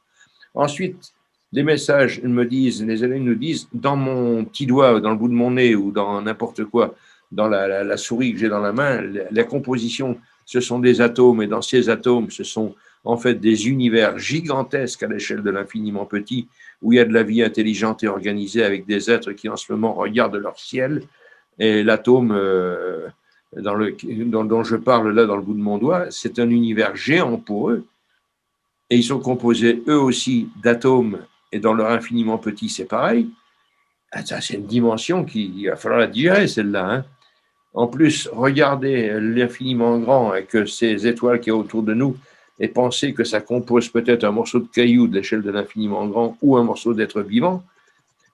Ensuite, les messages me disent, les élèves nous disent, dans mon petit doigt, dans le bout de mon nez ou dans n'importe quoi, dans la souris que j'ai dans la main, la composition, ce sont des atomes, et dans ces atomes, ce sont en fait des univers gigantesques à l'échelle de l'infiniment petit, où il y a de la vie intelligente et organisée avec des êtres qui en ce moment regardent leur ciel, et l'atome dont je parle là dans le bout de mon doigt, c'est un univers géant pour eux, et ils sont composés eux aussi d'atomes, et dans leur infiniment petit, c'est pareil. C'est une dimension qu'il va falloir la digérer, celle-là. Hein. En plus, regardez l'infiniment grand avec ces étoiles qui sont autour de nous et penser que ça compose peut-être un morceau de caillou de l'échelle de l'infiniment grand ou un morceau d'être vivant,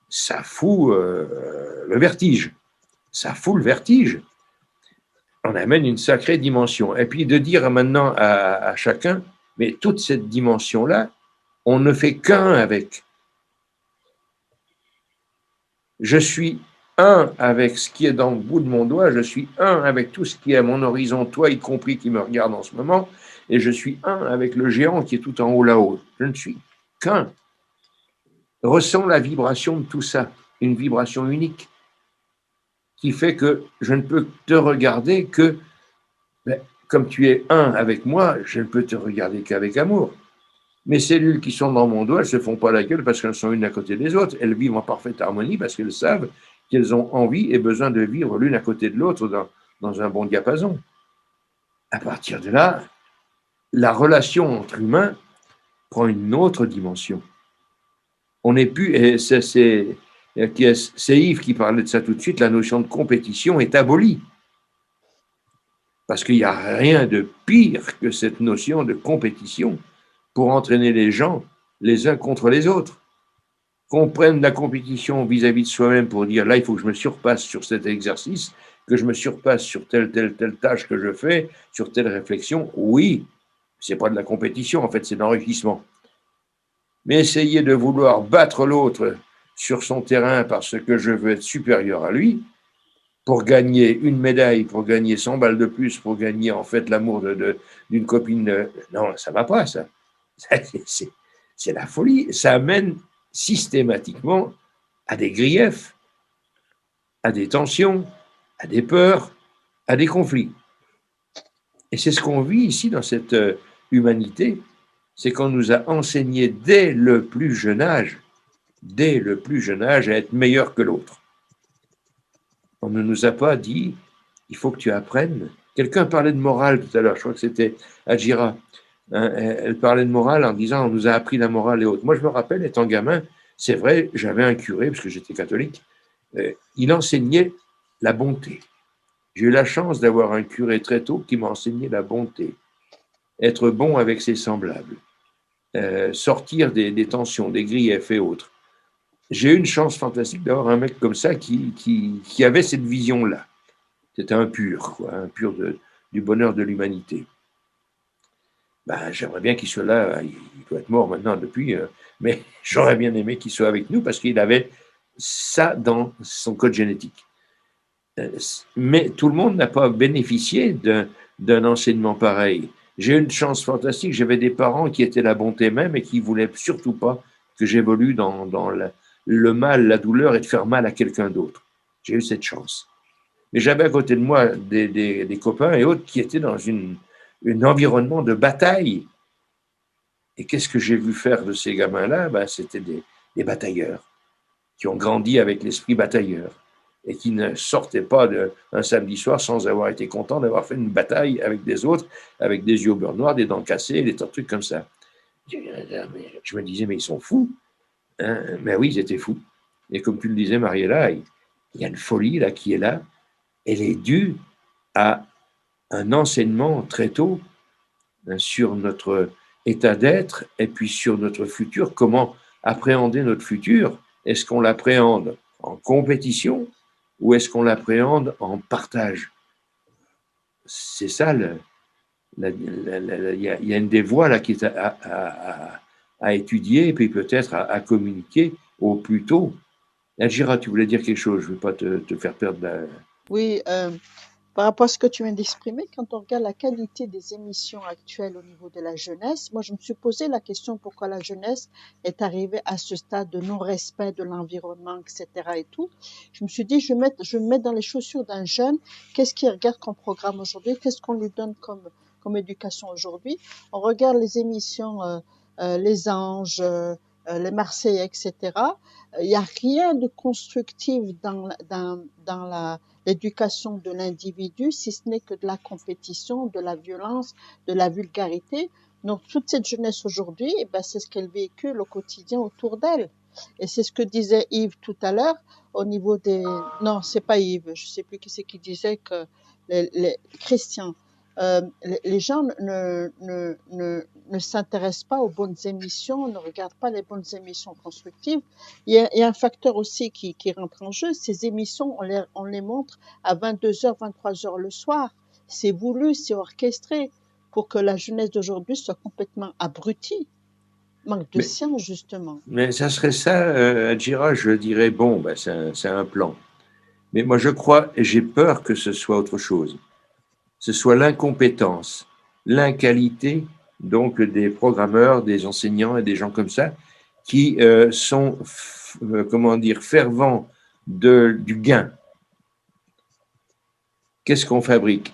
ça fout le vertige. ça fout le vertige. On amène une sacrée dimension. Et puis de dire maintenant à chacun, mais toute cette dimension-là, on ne fait qu'un avec. Je suis un avec ce qui est dans le bout de mon doigt, je suis un avec tout ce qui est à mon horizon, toi y compris qui me regarde en ce moment, et je suis un avec le géant qui est tout en haut là-haut. Je ne suis qu'un. Ressens la vibration de tout ça, une vibration unique, qui fait que je ne peux te regarder que, comme tu es un avec moi, je ne peux te regarder qu'avec amour. Mes cellules qui sont dans mon doigt, elles ne se font pas la gueule parce qu'elles sont une à côté des autres. Elles vivent en parfaite harmonie parce qu'elles savent qu'elles ont envie et besoin de vivre l'une à côté de l'autre dans un bon diapason. À partir de là, la relation entre humains prend une autre dimension. On n'est plus, et c'est Yves qui parlait de ça tout de suite, la notion de compétition est abolie. Parce qu'il n'y a rien de pire que cette notion de compétition pour entraîner les gens les uns contre les autres. Qu'on prenne la compétition vis-à-vis de soi-même pour dire là, il faut que je me surpasse sur cet exercice, que je me surpasse sur telle tâche que je fais, sur telle réflexion, oui, c'est pas de la compétition, en fait, c'est de l'enrichissement. Mais essayer de vouloir battre l'autre sur son terrain parce que je veux être supérieur à lui, pour gagner une médaille, pour gagner 100 balles de plus, pour gagner en fait l'amour d'une copine, non, ça va pas, ça. C'est la folie. Ça amène systématiquement à des griefs, à des tensions, à des peurs, à des conflits. Et c'est ce qu'on vit ici dans cette humanité, c'est qu'on nous a enseigné dès le plus jeune âge, à être meilleur que l'autre. On ne nous a pas dit, il faut que tu apprennes. Quelqu'un parlait de morale tout à l'heure, je crois que c'était Adjira. Elle parlait de morale en disant, on nous a appris la morale et autres. Moi, je me rappelle, étant gamin, c'est vrai, j'avais un curé, parce que j'étais catholique, il enseignait la bonté. J'ai eu la chance d'avoir un curé très tôt qui m'a enseigné la bonté. Être bon avec ses semblables. Sortir des tensions, des griefs et autres. J'ai eu une chance fantastique d'avoir un mec comme ça qui avait cette vision-là. C'était un pur, quoi, un pur du bonheur de l'humanité. Ben, j'aimerais bien qu'il soit là, il doit être mort maintenant depuis, mais j'aurais bien aimé qu'il soit avec nous parce qu'il avait ça dans son code génétique. Mais tout le monde n'a pas bénéficié d'un enseignement pareil. J'ai eu une chance fantastique, j'avais des parents qui étaient la bonté même et qui ne voulaient surtout pas que j'évolue dans le mal, la douleur et de faire mal à quelqu'un d'autre. J'ai eu cette chance. Mais j'avais à côté de moi des copains et autres qui étaient dans un environnement de bataille. Et qu'est-ce que j'ai vu faire de ces gamins-là? Ben, c'était des batailleurs qui ont grandi avec l'esprit batailleur et qui ne sortaient pas un samedi soir sans avoir été contents d'avoir fait une bataille avec des autres, avec des yeux au beurre noir, des dents cassées, des tas de trucs comme ça. Je me disais, mais ils sont fous. Hein? Mais oui, ils étaient fous. Et comme tu le disais, Mariella, il y a une folie là qui est là. Elle est due à un enseignement très tôt sur notre état d'être et puis sur notre futur, comment appréhender notre futur. Est-ce qu'on l'appréhende en compétition ou est-ce qu'on l'appréhende en partage? C'est ça, il y a une des voies là qui est à étudier et puis peut-être à communiquer au plus tôt. Adjira, tu voulais dire quelque chose, je ne veux pas te faire perdre la... Oui, par rapport à ce que tu viens d'exprimer, quand on regarde la qualité des émissions actuelles au niveau de la jeunesse, moi je me suis posé la question pourquoi la jeunesse est arrivée à ce stade de non-respect de l'environnement, etc. et tout. Je me suis dit, je me mets dans les chaussures d'un jeune, qu'est-ce qu'il regarde comme programme aujourd'hui, qu'est-ce qu'on lui donne comme éducation aujourd'hui. On regarde les émissions Les Anges, les Marseillais, etc. Il n'y a rien de constructif dans l'éducation de l'individu, si ce n'est que de la compétition, de la violence, de la vulgarité. Donc, toute cette jeunesse aujourd'hui, eh ben, c'est ce qu'elle véhicule au quotidien autour d'elle. Et c'est ce que disait Yves tout à l'heure au niveau des... Non, c'est pas Yves, je sais plus qui c'est qui disait que Christian, Les gens ne s'intéressent pas aux bonnes émissions, ne regardent pas les bonnes émissions constructives. Il y a un facteur aussi qui rentre en jeu. Ces émissions, on les montre à 22h, 23h le soir. C'est voulu, c'est orchestré pour que la jeunesse d'aujourd'hui soit complètement abrutie. Manque de science, justement. Mais ça serait ça, Adjira, je dirais, bon, ben, c'est un plan. Mais moi, je crois, et j'ai peur que ce soit autre chose. Ce soit l'incompétence, l'inqualité, donc des programmeurs, des enseignants et des gens comme ça, qui sont, comment dire, fervents du gain. Qu'est-ce qu'on fabrique?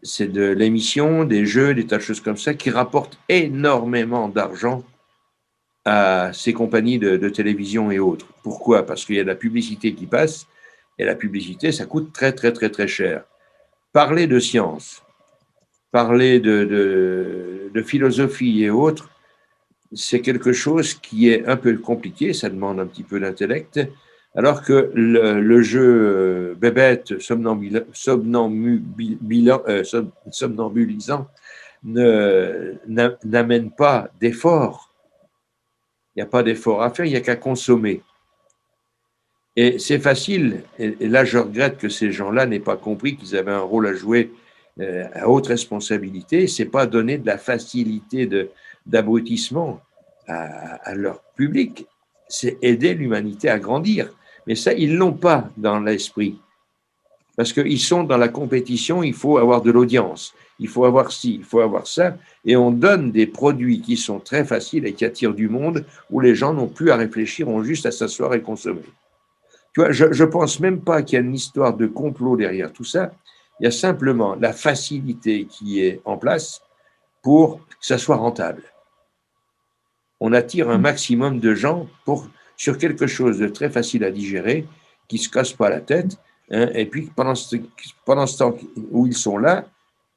C'est de l'émission, des jeux, des tas de choses comme ça qui rapportent énormément d'argent à ces compagnies de télévision et autres. Pourquoi? Parce qu'il y a de la publicité qui passe, et la publicité, ça coûte très, très, très, très cher. Parler de science, parler de philosophie et autres, c'est quelque chose qui est un peu compliqué, ça demande un petit peu d'intellect, alors que le jeu bébête somnambulisant n'amène pas d'effort. Il n'y a pas d'effort à faire, il n'y a qu'à consommer. Et c'est facile, et là je regrette que ces gens-là n'aient pas compris qu'ils avaient un rôle à jouer à haute responsabilité. C'est pas donner de la facilité d'abrutissement à leur public, c'est aider l'humanité à grandir. Mais ça, ils l'ont pas dans l'esprit. Parce qu'ils sont dans la compétition, il faut avoir de l'audience, il faut avoir ci, il faut avoir ça, et on donne des produits qui sont très faciles et qui attirent du monde, où les gens n'ont plus à réfléchir, ont juste à s'asseoir et consommer. Tu vois, je pense même pas qu'il y a une histoire de complot derrière tout ça, il y a simplement la facilité qui est en place pour que ça soit rentable. On attire un maximum de gens sur quelque chose de très facile à digérer, qui ne se casse pas la tête, hein, et puis pendant ce temps où ils sont là,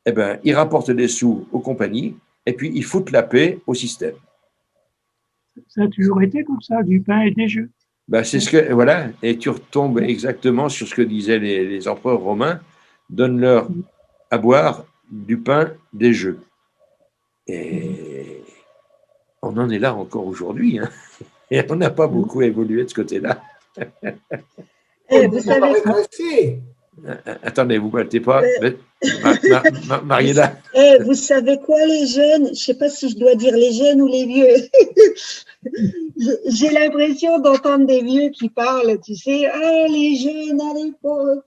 eh ben, ils rapportent des sous aux compagnies, et puis ils foutent la paix au système. Ça a toujours été comme ça, du pain et des jeux. Ben, c'est ce que, voilà, et tu retombes exactement sur ce que disaient les empereurs romains, donne-leur à boire du pain, des jeux. Et on en est là encore aujourd'hui, hein. Et on n'a pas beaucoup évolué de ce côté-là. Vous savez, attendez, vous ne battez pas, Mariella. Vous savez quoi, les jeunes? Je ne sais pas si je dois dire les jeunes ou les vieux. J'ai l'impression d'entendre des vieux qui parlent, tu sais, les jeunes à l'époque.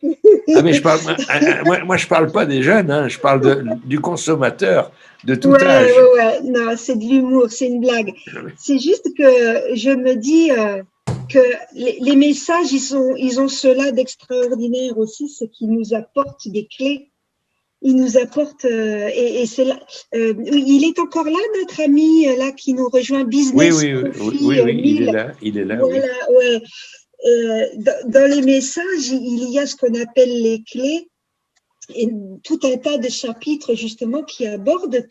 Ah, mais moi, je parle pas des jeunes, hein, je parle du consommateur de tout âge. Ouais, non, c'est de l'humour, c'est une blague. C'est juste que je me dis que les messages, ils ont cela d'extraordinaire aussi, c'est qu'ils nous apportent des clés. Il nous apporte, et c'est là, il est encore là, notre ami là qui nous rejoint, Business Profit. Oui, il est là. Voilà, oui. Ouais. Dans les messages, il y a ce qu'on appelle les clés, et tout un tas de chapitres justement qui abordent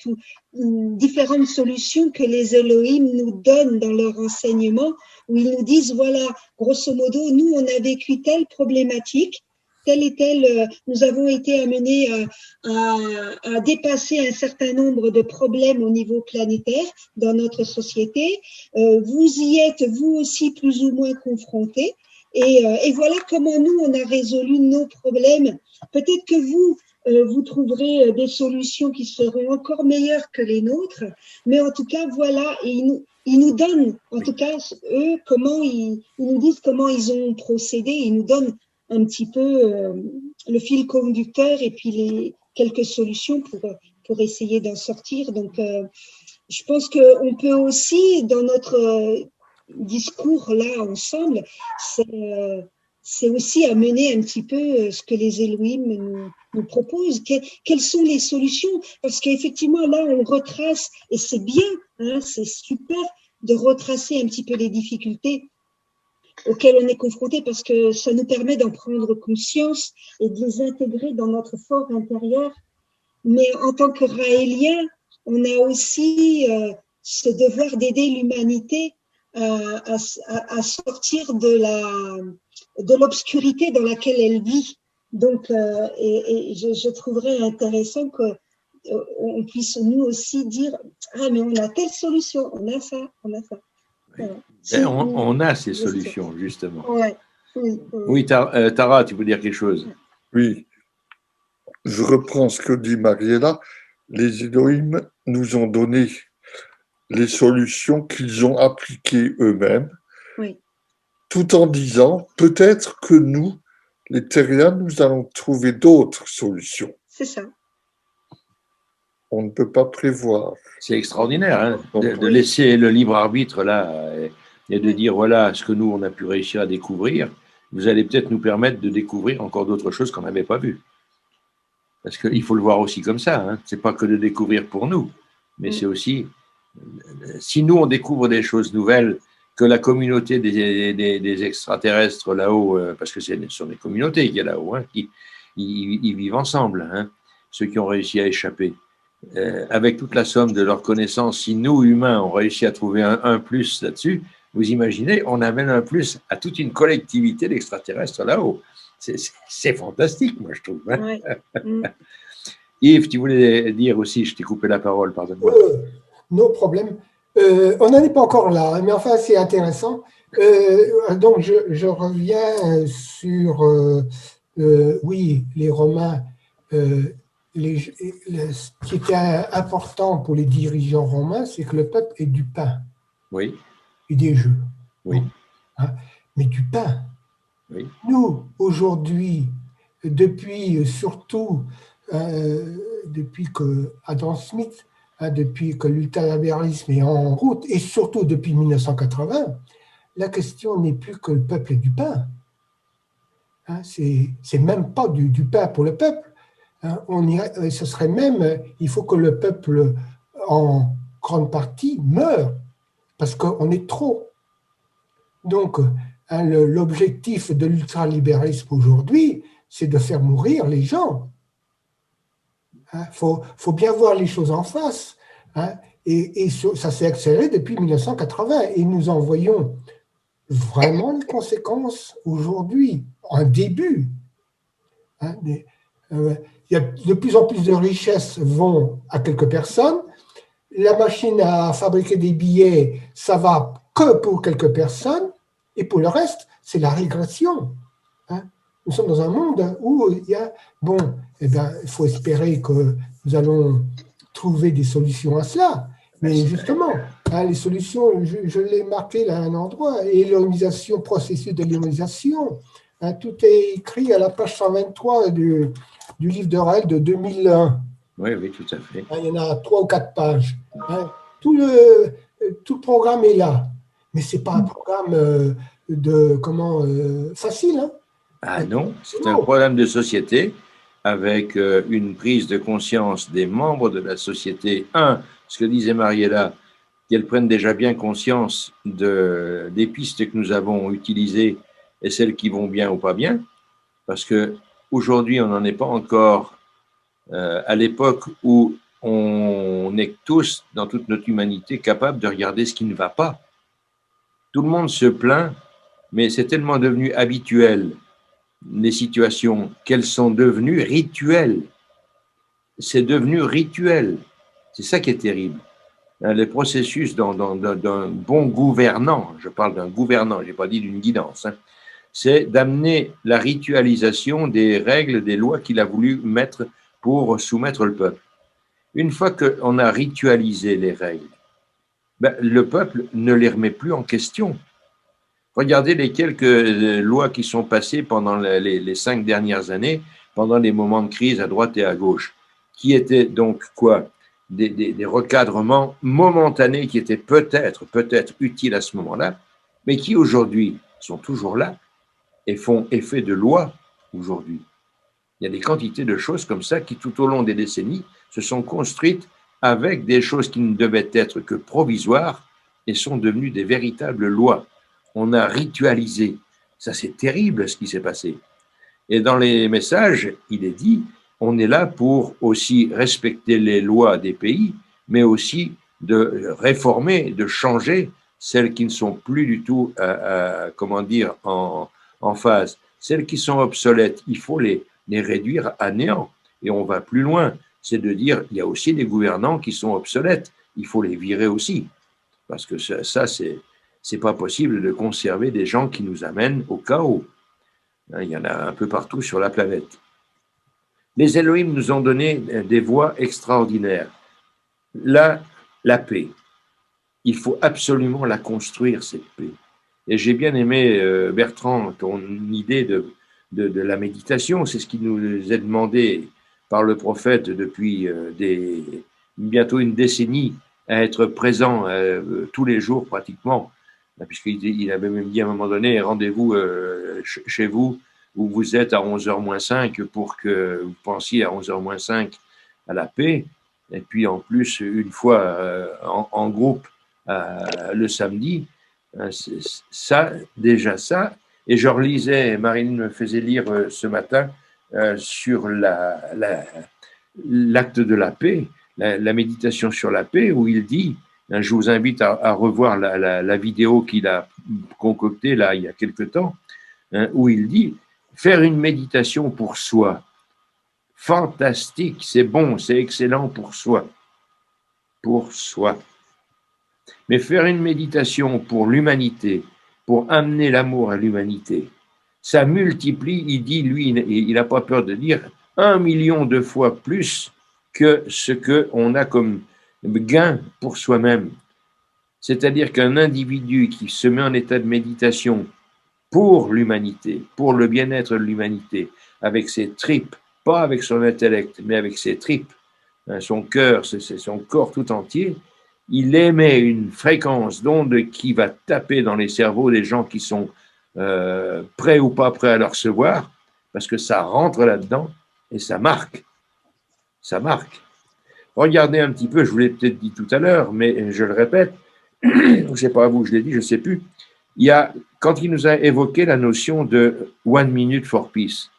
différentes solutions que les Elohim nous donnent dans leur enseignement, où ils nous disent, voilà, grosso modo, nous on a vécu telle problématique, telle et telle, nous avons été amenés à dépasser un certain nombre de problèmes au niveau planétaire dans notre société. Vous y êtes, vous aussi, plus ou moins confrontés. Et voilà comment nous, on a résolu nos problèmes. Peut-être que vous trouverez des solutions qui seront encore meilleures que les nôtres. Mais en tout cas, voilà, et ils nous donnent, en tout cas, eux, ils nous disent comment ils ont procédé. Ils nous donnent un petit peu le fil conducteur et puis les quelques solutions pour essayer d'en sortir. Donc, je pense qu'on peut aussi, dans notre discours là ensemble, c'est aussi amener un petit peu ce que les Elohim nous proposent. Quelles sont les solutions? Parce qu'effectivement, là, on retrace, et c'est bien, hein, c'est super de retracer un petit peu les difficultés auxquelles on est confronté, parce que ça nous permet d'en prendre conscience et de les intégrer dans notre fort intérieur. Mais en tant que Raéliens, on a aussi ce devoir d'aider l'humanité à sortir de l'obscurité dans laquelle elle vit. Donc, et je trouverais intéressant que on puisse nous aussi dire ah mais on a telle solution, on a ça, on a ça. Voilà. On a ces solutions justement. Ouais. Oui, Tara, tu veux dire quelque chose? Oui, je reprends ce que dit Mariella. Les Elohim nous ont donné les solutions qu'ils ont appliquées eux-mêmes, oui. Tout en disant peut-être que nous, les terriens, nous allons trouver d'autres solutions. C'est ça. On ne peut pas prévoir. C'est extraordinaire hein, de laisser le libre arbitre là et de dire voilà ce que nous on a pu réussir à découvrir. Vous allez peut-être nous permettre de découvrir encore d'autres choses qu'on n'avait pas vues. Parce qu'il faut le voir aussi comme ça. Hein. C'est pas que de découvrir pour nous, mais c'est aussi si nous on découvre des choses nouvelles, que la communauté des extraterrestres là-haut, parce que ce sont des communautés qu'il y a là-haut, hein, ils vivent ensemble, hein, ceux qui ont réussi à échapper. Avec toute la somme de leurs connaissances, si nous, humains, on réussit à trouver un plus là-dessus, vous imaginez, on amène un plus à toute une collectivité d'extraterrestres là-haut. C'est fantastique, moi, je trouve. Hein. Ouais. Yves, tu voulais dire aussi, je t'ai coupé la parole, pardonne-moi. No problème. On n'en est pas encore là, mais enfin, c'est intéressant. Donc, je reviens sur, oui, les Romains. Ce qui était important pour les dirigeants romains, c'est que le peuple ait du pain. Oui. Et des jeux. Oui. Hein, mais du pain. Oui. Nous, aujourd'hui, depuis surtout, depuis que Adam Smith, depuis que l'ultralibéralisme est en route, et surtout depuis 1980, la question n'est plus que le peuple ait du pain. Hein, c'est même pas du pain pour le peuple. Hein, ce serait même, il faut que le peuple, en grande partie, meure, parce qu'on est trop. Donc, hein, l'objectif de l'ultralibéralisme aujourd'hui, c'est de faire mourir les gens. Faut bien voir les choses en face. Hein, et ça s'est accéléré depuis 1980. Et nous en voyons vraiment les conséquences aujourd'hui, un début. Hein, il y a de plus en plus de richesses vont à quelques personnes. La machine à fabriquer des billets, ça va que pour quelques personnes. Et pour le reste, c'est la régression. Hein. Nous sommes dans un monde où il y a, bon, eh ben, il faut espérer que nous allons trouver des solutions à cela. Mais justement, hein, les solutions, je l'ai marqué là à un endroit, héléonisation, processus de l'héléonisation. Hein, tout est écrit à la page 123 du livre de Raël de 2001. Oui, oui, tout à fait. Hein, il y en a 3 ou 4 pages. Hein, tout le programme est là. Mais ce n'est pas un programme facile. Hein. Ah non, c'est un problème de société avec une prise de conscience des membres de la société. Ce que disait Mariella, qu'elles prennent déjà bien conscience des pistes que nous avons utilisées et celles qui vont bien ou pas bien, parce qu'aujourd'hui, on n'en est pas encore à l'époque où on est tous, dans toute notre humanité, capables de regarder ce qui ne va pas. Tout le monde se plaint, mais c'est tellement devenu habituel, les situations, qu'elles sont devenues rituelles. C'est devenu rituel. C'est ça qui est terrible. Le processus d'un bon gouvernant, je parle d'un gouvernant, je n'ai pas dit d'une guidance, hein, c'est d'amener la ritualisation des règles, des lois qu'il a voulu mettre pour soumettre le peuple. Une fois qu'on a ritualisé les règles, le peuple ne les remet plus en question. Regardez les quelques lois qui sont passées pendant les 5 dernières années, pendant les moments de crise à droite et à gauche, qui étaient donc quoi ? Des recadrements momentanés qui étaient peut-être utiles à ce moment-là, mais qui aujourd'hui sont toujours là et font effet de loi aujourd'hui. Il y a des quantités de choses comme ça qui, tout au long des décennies, se sont construites avec des choses qui ne devaient être que provisoires et sont devenues des véritables lois. On a ritualisé. Ça, c'est terrible ce qui s'est passé. Et dans les messages, il est dit, on est là pour aussi respecter les lois des pays, mais aussi de réformer, de changer celles qui ne sont plus du tout, en phase. Celles qui sont obsolètes, il faut les réduire à néant. Et on va plus loin. c'est de dire il y a aussi des gouvernants qui sont obsolètes. Il faut les virer aussi. Parce que ça c'est pas possible de conserver des gens qui nous amènent au chaos. Il y en a un peu partout sur la planète. Les Elohim nous ont donné des voies extraordinaires. Là, la paix. Il faut absolument la construire, cette paix. Et j'ai bien aimé, Bertrand, ton idée de la méditation. C'est ce qui nous est demandé par le prophète depuis bientôt une décennie, à être présent tous les jours pratiquement, puisqu'il avait même dit à un moment donné, rendez-vous chez vous, où vous êtes à 11h moins 5 pour que vous pensiez à 11h moins 5 à la paix, et puis en plus une fois en groupe le samedi, ça, déjà ça, et je relisais, Marine me faisait lire ce matin sur l'acte de la paix, la méditation sur la paix, où il dit, je vous invite à revoir la vidéo qu'il a concoctée là il y a quelque temps, où il dit, faire une méditation pour soi, fantastique, c'est bon, c'est excellent pour soi. Pour soi. Mais faire une méditation pour l'humanité, pour amener l'amour à l'humanité, ça multiplie, il dit, lui, il n'a pas peur de dire, 1 million de fois plus que ce qu'on a comme gain pour soi-même. C'est-à-dire qu'un individu qui se met en état de méditation pour l'humanité, pour le bien-être de l'humanité, avec ses tripes, pas avec son intellect, mais avec ses tripes, son cœur, son corps tout entier, il émet une fréquence d'onde qui va taper dans les cerveaux des gens qui sont prêts ou pas prêts à le recevoir, parce que ça rentre là-dedans et ça marque. Ça marque. Regardez un petit peu, je vous l'ai peut-être dit tout à l'heure, mais je le répète, je ne sais pas à vous, je l'ai dit, je ne sais plus, quand il nous a évoqué la notion de 1 minute for peace,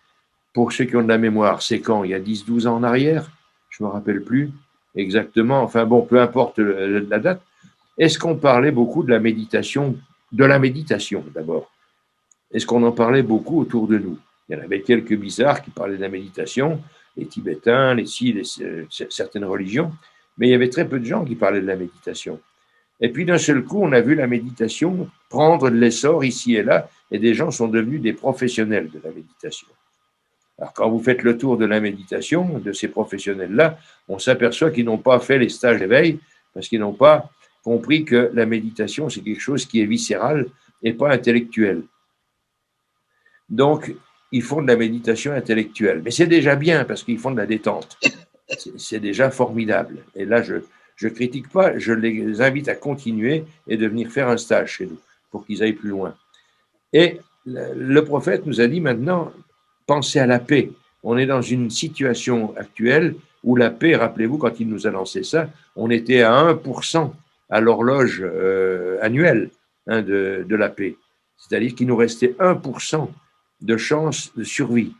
pour ceux qui ont de la mémoire, c'est quand? Il y a 10-12 ans en arrière? Je ne me rappelle plus exactement, enfin bon, peu importe la date. Est-ce qu'on parlait beaucoup de la méditation d'abord? Est-ce qu'on en parlait beaucoup autour de nous? Il y en avait quelques bizarres qui parlaient de la méditation, les Tibétains, certaines religions, mais il y avait très peu de gens qui parlaient de la méditation. Et puis d'un seul coup, on a vu la méditation prendre de l'essor ici et là, et des gens sont devenus des professionnels de la méditation. Alors quand vous faites le tour de la méditation, de ces professionnels-là, on s'aperçoit qu'ils n'ont pas fait les stages d'éveil, parce qu'ils n'ont pas compris que la méditation, c'est quelque chose qui est viscéral et pas intellectuel. Donc, ils font de la méditation intellectuelle. Mais c'est déjà bien, parce qu'ils font de la détente. C'est déjà formidable. Et là, je ne critique pas, je les invite à continuer et de venir faire un stage chez nous, pour qu'ils aillent plus loin. Et le prophète nous a dit maintenant, pensez à la paix. On est dans une situation actuelle où la paix, rappelez-vous, quand il nous a lancé ça, on était à 1% à l'horloge annuelle de la paix. C'est-à-dire qu'il nous restait 1% de chance de survie.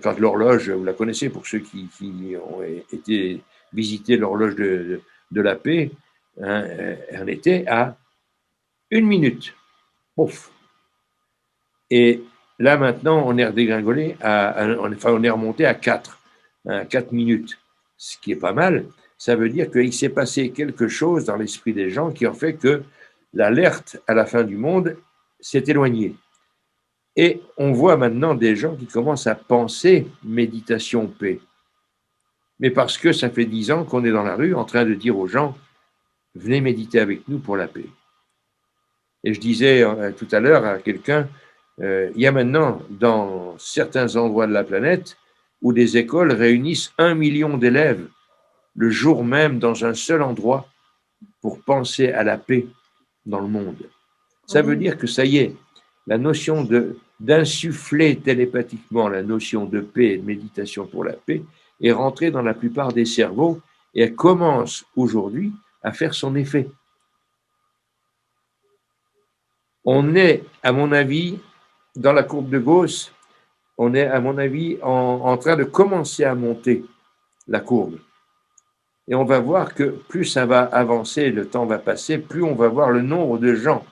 Quand l'horloge, vous la connaissez pour ceux qui ont été visiter l'horloge de la paix, on était à 1 minute. Ouf. Et là, maintenant, on est redégringolé, on est remonté à 4 minutes, ce qui est pas mal. Ça veut dire qu'il s'est passé quelque chose dans l'esprit des gens qui ont fait que l'alerte à la fin du monde s'est éloignée. Et on voit maintenant des gens qui commencent à penser méditation paix. Mais parce que ça fait 10 ans qu'on est dans la rue en train de dire aux gens « Venez méditer avec nous pour la paix ». Et je disais tout à l'heure à quelqu'un, il y a maintenant dans certains endroits de la planète où des écoles réunissent 1 million d'élèves le jour même dans un seul endroit pour penser à la paix dans le monde. Ça veut dire que ça y est, la notion d'insuffler télépathiquement la notion de paix et de méditation pour la paix est rentrée dans la plupart des cerveaux et elle commence aujourd'hui à faire son effet. On est, à mon avis, dans la courbe de Gauss, on est, à mon avis, en train de commencer à monter la courbe. Et on va voir que plus ça va avancer, le temps va passer, plus on va voir le nombre de gens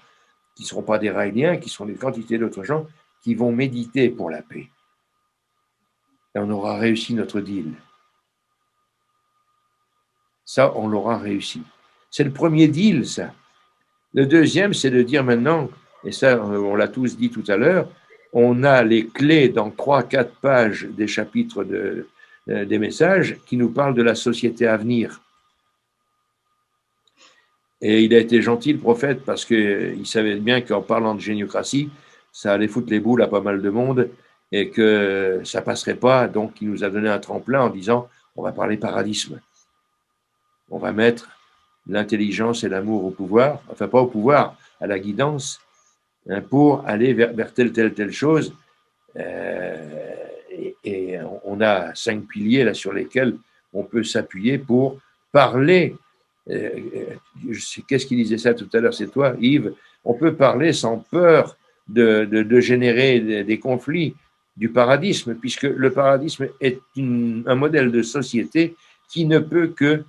qui ne seront pas des raéliens, qui sont des quantités d'autres gens, qui vont méditer pour la paix. Et on aura réussi notre deal. Ça, on l'aura réussi. C'est le premier deal, ça. Le deuxième, c'est de dire maintenant, et ça, on l'a tous dit tout à l'heure, on a les clés dans 3-4 pages des chapitres des messages qui nous parlent de la société à venir. Et il a été gentil, le prophète, parce qu'il savait bien qu'en parlant de géniocratie, ça allait foutre les boules à pas mal de monde et que ça passerait pas. Donc, il nous a donné un tremplin en disant, on va parler paradisme. On va mettre l'intelligence et l'amour au pouvoir, enfin pas au pouvoir, à la guidance, hein, pour aller vers telle chose. Et on a 5 piliers là sur lesquels on peut s'appuyer pour parler. Qu'est-ce qui disait ça tout à l'heure? C'est toi, Yves. On peut parler sans peur de générer des conflits du paradisme, puisque le paradisme est un modèle de société qui ne peut que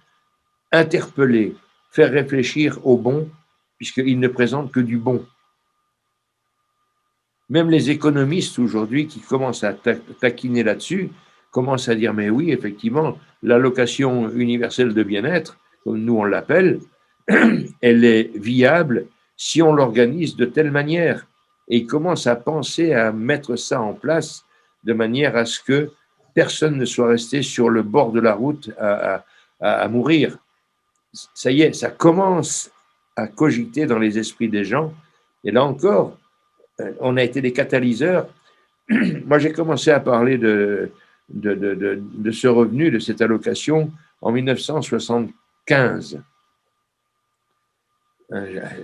interpeller, faire réfléchir au bon, puisqu'il ne présente que du bon. Même les économistes aujourd'hui qui commencent à taquiner là-dessus, commencent à dire, mais oui, effectivement, l'allocation universelle de bien-être, comme nous on l'appelle, elle est viable si on l'organise de telle manière. Et ils commencent à penser à mettre ça en place de manière à ce que personne ne soit resté sur le bord de la route à mourir. Ça y est, ça commence à cogiter dans les esprits des gens. Et là encore, on a été des catalyseurs. Moi, j'ai commencé à parler de ce revenu, de cette allocation, en 1975.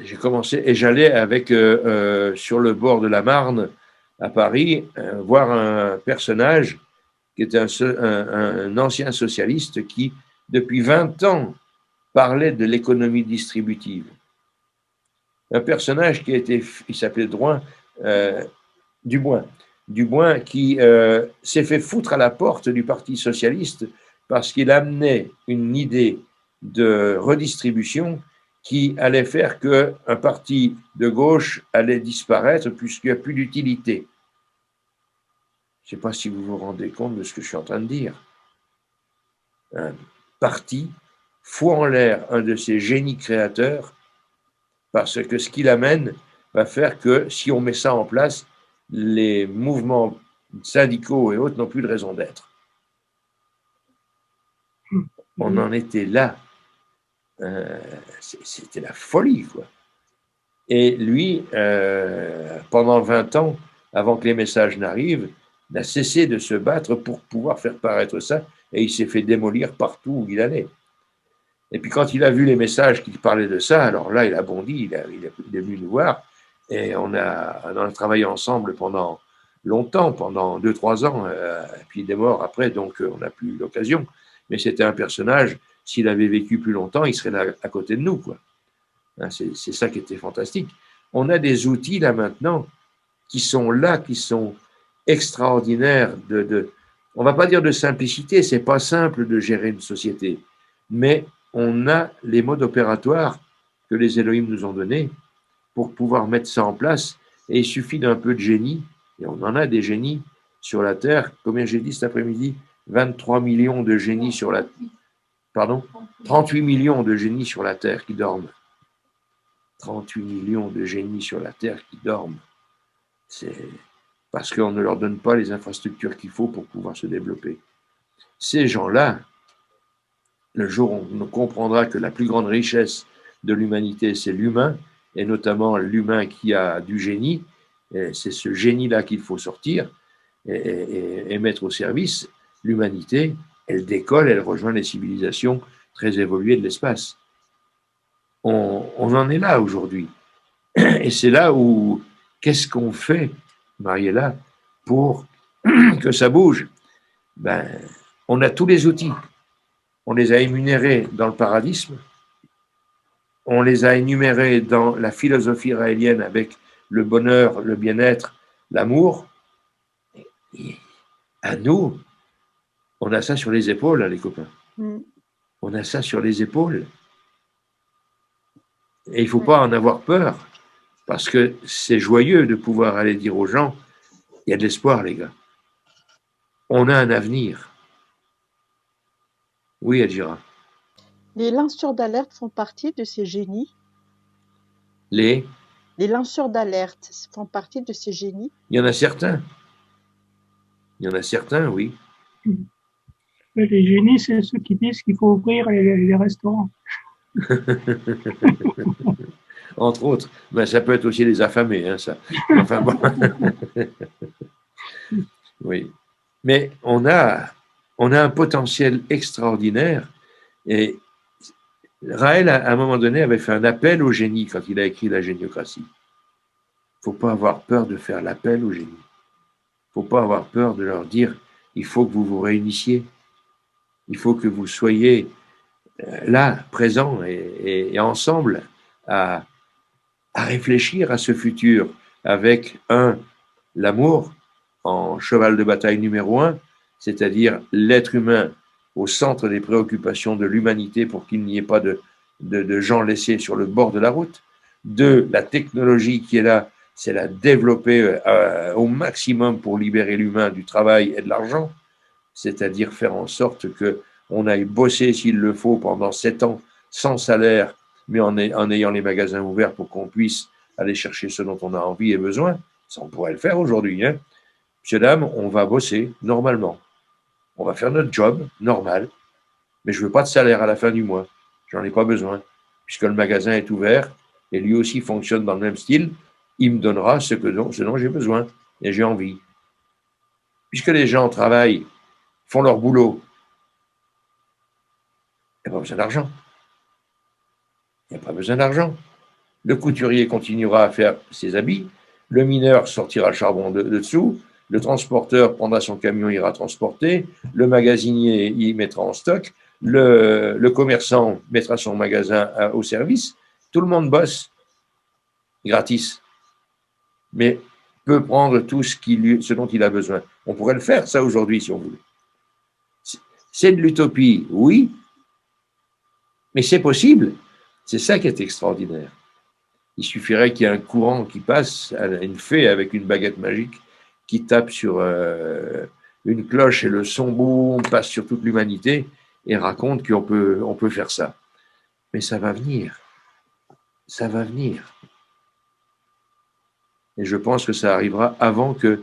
J'ai commencé et j'allais avec sur le bord de la Marne à Paris voir un personnage qui était un ancien socialiste qui, depuis 20 ans, parlait de l'économie distributive. Un personnage qui il s'appelait Dubois, qui s'est fait foutre à la porte du Parti socialiste parce qu'il amenait une idée de redistribution qui allait faire qu'un parti de gauche allait disparaître puisqu'il n'y a plus d'utilité. Je ne sais pas si vous vous rendez compte de ce que je suis en train de dire. Un parti fout en l'air un de ses génies créateurs parce que ce qu'il amène va faire que si on met ça en place, les mouvements syndicaux et autres n'ont plus de raison d'être. On en était là. C'était la folie, quoi. Et lui, pendant 20 ans, avant que les messages n'arrivent, n'a cessé de se battre pour pouvoir faire paraître ça, et il s'est fait démolir partout où il allait. Et puis quand il a vu les messages qui parlaient de ça, alors là, il a bondi, il est venu nous voir, et on a travaillé ensemble pendant longtemps, pendant 2-3 ans, et puis il est mort après, donc on n'a plus eu l'occasion. Mais c'était un personnage, s'il avait vécu plus longtemps, il serait là à côté de nous, quoi. C'est ça qui était fantastique. On a des outils là maintenant qui sont là, qui sont extraordinaires. On va pas dire de simplicité, c'est pas simple de gérer une société, mais on a les modes opératoires que les Elohim nous ont donnés pour pouvoir mettre ça en place. Et il suffit d'un peu de génie, et on en a des génies sur la Terre. Combien j'ai dit cet après-midi? 23 millions de génies sur la Terre. Pardon? 38 millions de génies sur la Terre qui dorment. 38 millions de génies sur la Terre qui dorment. C'est parce qu'on ne leur donne pas les infrastructures qu'il faut pour pouvoir se développer. Ces gens-là, le jour où on comprendra que la plus grande richesse de l'humanité, c'est l'humain, et notamment l'humain qui a du génie, c'est ce génie-là qu'il faut sortir et mettre au service. L'humanité, elle décolle, elle rejoint les civilisations très évoluées de l'espace. On en est là aujourd'hui. Et c'est là où, qu'est-ce qu'on fait, Mariella, pour que ça bouge? On a tous les outils. On les a énumérés dans le paradisme, on les a énumérés dans la philosophie raélienne avec le bonheur, le bien-être, l'amour. Et à nous, on a ça sur les épaules, les copains. On a ça sur les épaules. Et il ne faut pas en avoir peur, parce que c'est joyeux de pouvoir aller dire aux gens, il y a de l'espoir, les gars. On a un avenir. Oui, Adjira. Les lanceurs d'alerte font partie de ces génies. Les, Les lanceurs d'alerte font partie de ces génies. il y en a certains. Il y en a certains, oui. Mais les génies, c'est ceux qui disent qu'il faut ouvrir les restaurants. Entre autres. Ben, ça peut être aussi les affamés, hein, ça. Enfin bon. Oui. Mais on a un potentiel extraordinaire. Et Raël, à un moment donné, avait fait un appel au génie quand il a écrit La géniocratie. Il ne faut pas avoir peur de faire l'appel au génie. Il ne faut pas avoir peur de leur dire il faut que vous vous réunissiez. Il faut que vous soyez là, présents et ensemble à réfléchir à ce futur avec, l'amour en cheval de bataille numéro 1, c'est-à-dire l'être humain au centre des préoccupations de l'humanité pour qu'il n'y ait pas de gens laissés sur le bord de la route. 2, la technologie qui est là, c'est la développer au maximum pour libérer l'humain du travail et de l'argent, c'est-à-dire faire en sorte qu'on aille bosser s'il le faut pendant 7 ans sans salaire, mais en ayant les magasins ouverts pour qu'on puisse aller chercher ce dont on a envie et besoin. Ça, on pourrait le faire aujourd'hui. Hein. Monsieur, dame, on va bosser normalement. On va faire notre job normal, mais je ne veux pas de salaire à la fin du mois. J'en ai pas besoin. Puisque le magasin est ouvert et lui aussi fonctionne dans le même style, il me donnera ce dont j'ai besoin et j'ai envie. Puisque les gens travaillent, font leur boulot, il n'y a pas besoin d'argent. Il n'y a pas besoin d'argent. Le couturier continuera à faire ses habits, le mineur sortira le charbon de dessous, le transporteur prendra son camion, ira transporter, le magasinier y mettra en stock, le commerçant mettra son magasin au service. Tout le monde bosse gratis, mais peut prendre tout ce dont il a besoin. On pourrait le faire, ça, aujourd'hui, si on voulait. C'est de l'utopie, oui, mais c'est possible. C'est ça qui est extraordinaire. Il suffirait qu'il y ait un courant qui passe, une fée avec une baguette magique qui tape sur une cloche et le son boum passe sur toute l'humanité et raconte qu'on peut faire ça. Mais ça va venir. Ça va venir. Et je pense que ça arrivera avant que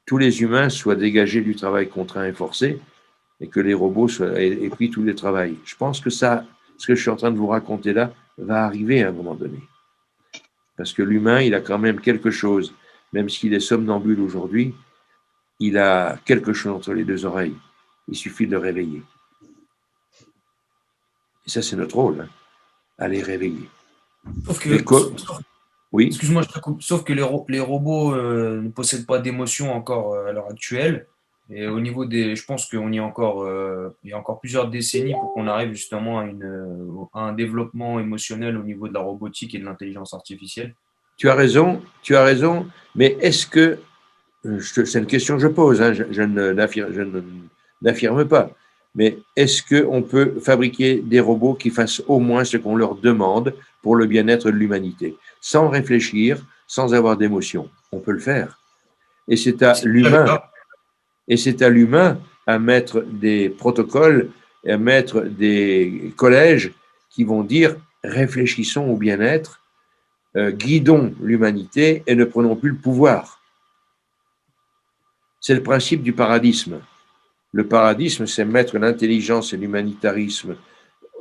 tous les humains soient dégagés du travail contraint et forcé et que les robots aient pris tous les travails. Je pense que ça, ce que je suis en train de vous raconter là, va arriver à un moment donné. Parce que l'humain, il a quand même quelque chose, même s'il est somnambule aujourd'hui, il a quelque chose entre les deux oreilles. Il suffit de le réveiller. Et ça, c'est notre rôle, hein, à les réveiller. Sauf que, oui. Excuse-moi, je te coupe. Sauf que les robots ne possèdent pas d'émotion encore à l'heure actuelle. Et au niveau je pense qu'il y a encore plusieurs décennies pour qu'on arrive justement à un développement émotionnel au niveau de la robotique et de l'intelligence artificielle. Tu as raison, mais est-ce que, c'est une question que je pose, hein, je ne l'affirme pas, mais est-ce qu'on peut fabriquer des robots qui fassent au moins ce qu'on leur demande pour le bien-être de l'humanité, sans réfléchir, sans avoir d'émotion? On peut le faire. Et c'est à l'humain. Et c'est à l'humain à mettre des protocoles et à mettre des collèges qui vont dire réfléchissons au bien-être, guidons l'humanité et ne prenons plus le pouvoir. C'est le principe du paradisme. Le paradisme, c'est mettre l'intelligence et l'humanitarisme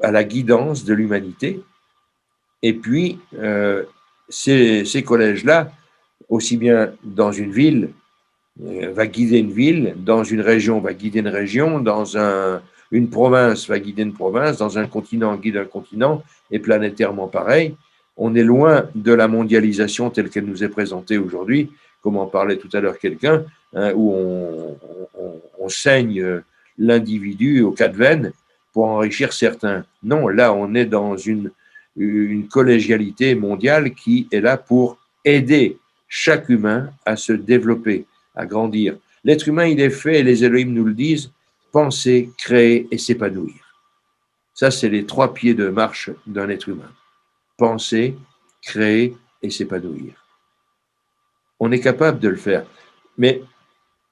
à la guidance de l'humanité. Et puis, ces collèges-là, aussi bien dans une ville, va guider une ville, dans une région va guider une région, dans une province va guider une province, dans un continent guide un continent, et planétairement pareil. On est loin de la mondialisation telle qu'elle nous est présentée aujourd'hui, comme en parlait tout à l'heure quelqu'un, hein, où on saigne l'individu aux quatre veines pour enrichir certains. Non, là on est dans une collégialité mondiale qui est là pour aider chaque humain à se développer, à grandir. L'être humain, il est fait, et les Elohim nous le disent, penser, créer et s'épanouir. Ça, c'est les 3 pieds de marche d'un être humain. Penser, créer et s'épanouir. On est capable de le faire. Mais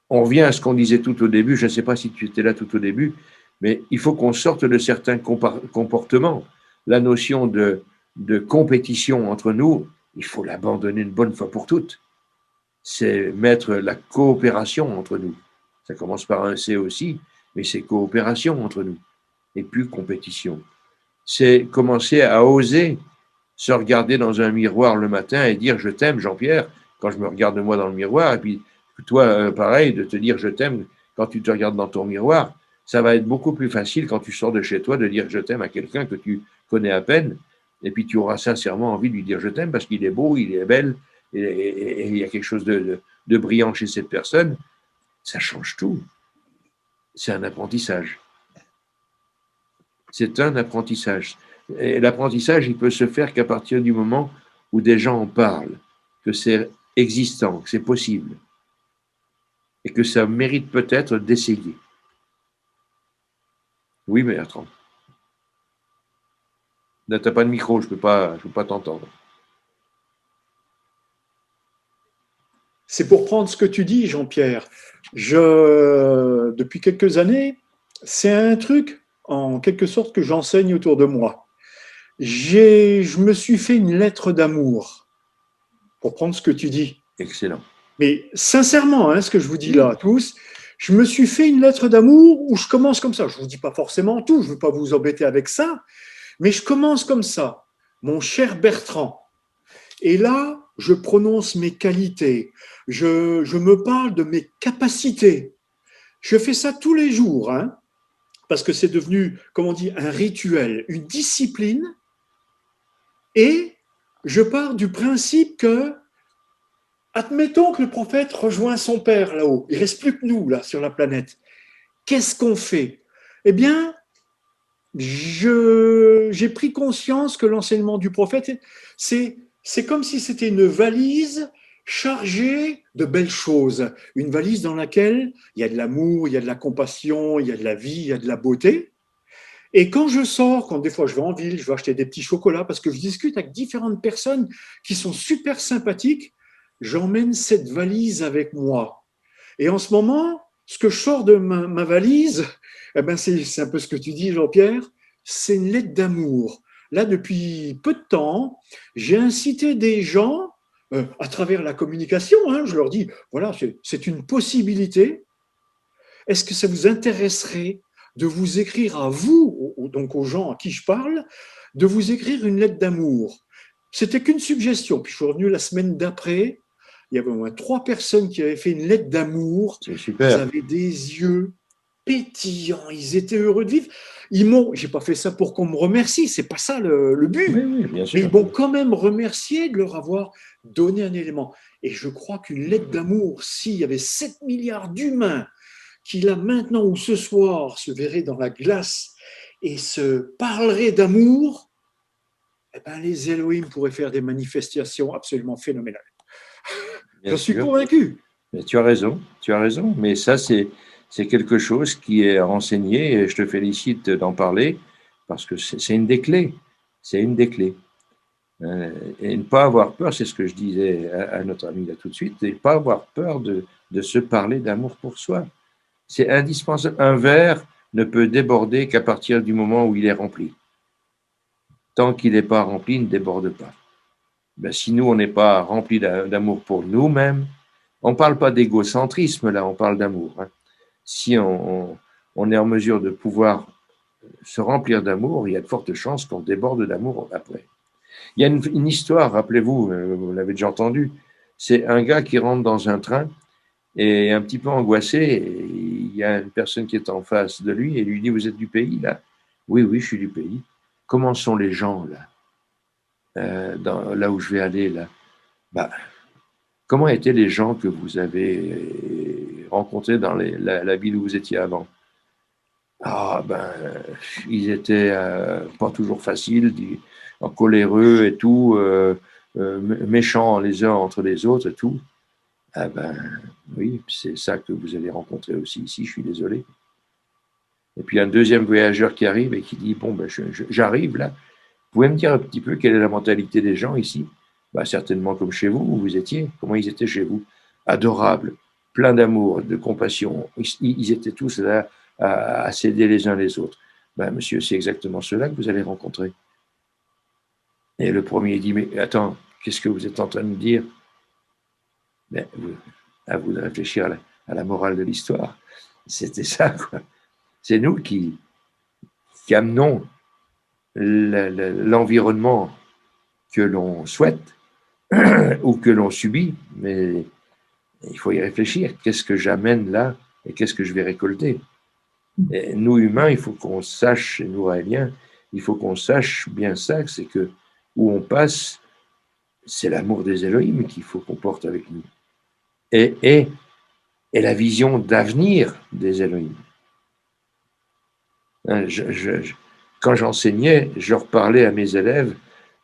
on revient à ce qu'on disait tout au début, je ne sais pas si tu étais là tout au début, Mais il faut qu'on sorte de certains comportements. La notion de compétition entre nous, il faut l'abandonner une bonne fois pour toutes. C'est mettre la coopération entre nous. Ça commence par un C aussi, mais c'est coopération entre nous et plus compétition. C'est commencer à oser se regarder dans un miroir le matin et dire je t'aime Jean-Pierre quand je me regarde moi dans le miroir, et puis toi pareil de te dire je t'aime quand tu te regardes dans ton miroir. Ça va être beaucoup plus facile quand tu sors de chez toi de dire je t'aime à quelqu'un que tu connais à peine, et puis tu auras sincèrement envie de lui dire je t'aime parce qu'il est beau, il est belle, et il y a quelque chose de brillant chez cette personne. Ça change tout. C'est un apprentissage. C'est un apprentissage. Et l'apprentissage, il peut se faire qu'à partir du moment où des gens en parlent, que c'est existant, que c'est possible, et que ça mérite peut-être d'essayer. Oui, mais Bertrand. Là, tu n'as pas de micro, je ne peux pas t'entendre. C'est pour prendre ce que tu dis, Jean-Pierre. Depuis quelques années, c'est un truc, en quelque sorte, que j'enseigne autour de moi. Je me suis fait une lettre d'amour, pour prendre ce que tu dis. Excellent. Mais sincèrement, ce que je vous dis là, tous, je me suis fait une lettre d'amour où je commence comme ça. Je ne vous dis pas forcément tout, je ne veux pas vous embêter avec ça, mais je commence comme ça. Mon cher Bertrand. Et là, je prononce mes qualités. Je me parle de mes capacités. Je fais ça tous les jours, parce que c'est devenu, comme on dit, un rituel, une discipline. Et je pars du principe que, admettons que le prophète rejoint son père là-haut, il ne reste plus que nous là sur la planète. Qu'est-ce qu'on fait? Eh bien, j'ai pris conscience que l'enseignement du prophète, c'est comme si c'était une valise chargée de belles choses, une valise dans laquelle il y a de l'amour, il y a de la compassion, il y a de la vie, il y a de la beauté. Et quand je sors, quand des fois je vais en ville, je vais acheter des petits chocolats parce que je discute avec différentes personnes qui sont super sympathiques, j'emmène cette valise avec moi. Et en ce moment, ce que je sors de ma valise, eh ben c'est un peu ce que tu dis, Jean-Pierre, c'est une lettre d'amour. Là, depuis peu de temps, j'ai incité des gens, à travers la communication, je leur dis, voilà, c'est une possibilité. Est-ce que ça vous intéresserait de vous écrire à vous, donc aux gens à qui je parle, de vous écrire une lettre d'amour? C'était qu'une suggestion. Puis je suis revenu la semaine d'après, il y avait au moins 3 personnes qui avaient fait une lettre d'amour. C'est super. Ils avaient des yeux pétillants, ils étaient heureux de vivre. J'ai pas fait ça pour qu'on me remercie, c'est pas ça le but. Oui, bien sûr. Mais ils m'ont quand même remercié de leur avoir donné un élément. Et je crois qu'une lettre d'amour, s'il y avait 7 milliards d'humains qui là maintenant ou ce soir se verraient dans la glace et se parleraient d'amour, eh ben les Elohim pourraient faire des manifestations absolument phénoménales. Bien Je suis sûr. convaincu. Mais tu as raison. Mais ça, c'est quelque chose qui est enseigné et je te félicite d'en parler parce que c'est une des clés. C'est une des clés. Et ne pas avoir peur, c'est ce que je disais à notre ami là tout de suite, et ne pas avoir peur de se parler d'amour pour soi. C'est indispensable. Un verre ne peut déborder qu'à partir du moment où il est rempli. Tant qu'il n'est pas rempli, il ne déborde pas. Ben, si nous, on n'est pas rempli d'amour pour nous-mêmes, on ne parle pas d'égocentrisme, là, on parle d'amour. Si on est en mesure de pouvoir se remplir d'amour, il y a de fortes chances qu'on déborde d'amour après. Il y a une histoire, rappelez-vous, vous l'avez déjà entendu, c'est un gars qui rentre dans un train et un petit peu angoissé, et il y a une personne qui est en face de lui et lui dit « Vous êtes du pays, là ?»« Oui, je suis du pays. »« Comment sont les gens, là là où je vais aller, là ?»« Comment étaient les gens que vous avez rencontrés dans la ville où vous étiez avant ?»« ils étaient pas toujours faciles, coléreux et tout, méchants les uns entre les autres et tout. » Oui, c'est ça que vous allez rencontrer aussi ici, je suis désolé. Et puis un deuxième voyageur qui arrive et qui dit « Bon, j'arrive là, vous pouvez me dire un petit peu quelle est la mentalité des gens ici ?» Certainement comme chez vous, où vous étiez. Comment ils étaient chez vous? Adorables, pleins d'amour, de compassion. Ils étaient tous là à s'aider les uns les autres. Ben, monsieur, c'est exactement cela que vous allez rencontrer. Et le premier dit, mais attends, qu'est-ce que vous êtes en train de dire? Ben, à vous de réfléchir à la morale de l'histoire. C'était ça, quoi. C'est nous qui amenons l'environnement que l'on souhaite ou que l'on subit, mais il faut y réfléchir. Qu'est-ce que j'amène là et qu'est-ce que je vais récolter? Et nous, humains, il faut qu'on sache, et nous, Raéliens, il faut qu'on sache bien ça, c'est que où on passe, c'est l'amour des Elohim qu'il faut qu'on porte avec nous. Et la vision d'avenir des Elohim. Hein, quand j'enseignais, je leur parlais à mes élèves,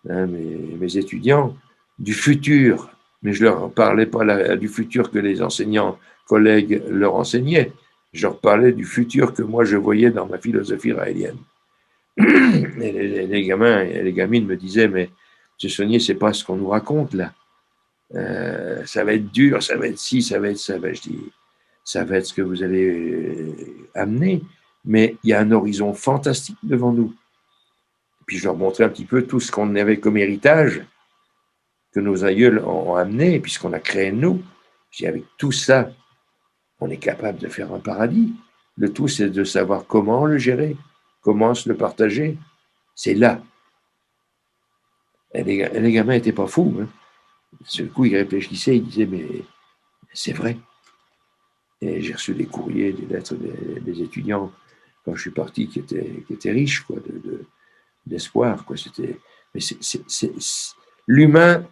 hein, mes étudiants, du futur, mais je ne leur parlais pas du futur que les enseignants, collègues leur enseignaient. Je leur parlais du futur que moi je voyais dans ma philosophie raélienne. Et les gamins et les gamines me disaient, mais M. Saunier, c'est pas ce qu'on nous raconte là. Ça va être dur, ça va être ci, ça va être ça. Ben, je dis, ça va être ce que vous allez amener, mais il y a un horizon fantastique devant nous. Puis je leur montrais un petit peu tout ce qu'on avait comme héritage que nos aïeuls ont amené, puisqu'on a créé nous. Je dis, avec tout ça, on est capable de faire un paradis. Le tout, c'est de savoir comment le gérer, comment se le partager. C'est là. Et les gamins n'étaient pas fous. Hein. Du coup, ils réfléchissaient, ils disaient, mais c'est vrai. Et j'ai reçu des courriers, des lettres des étudiants quand je suis parti qui étaient riches, quoi, d'espoir. Quoi. Mais l'humain,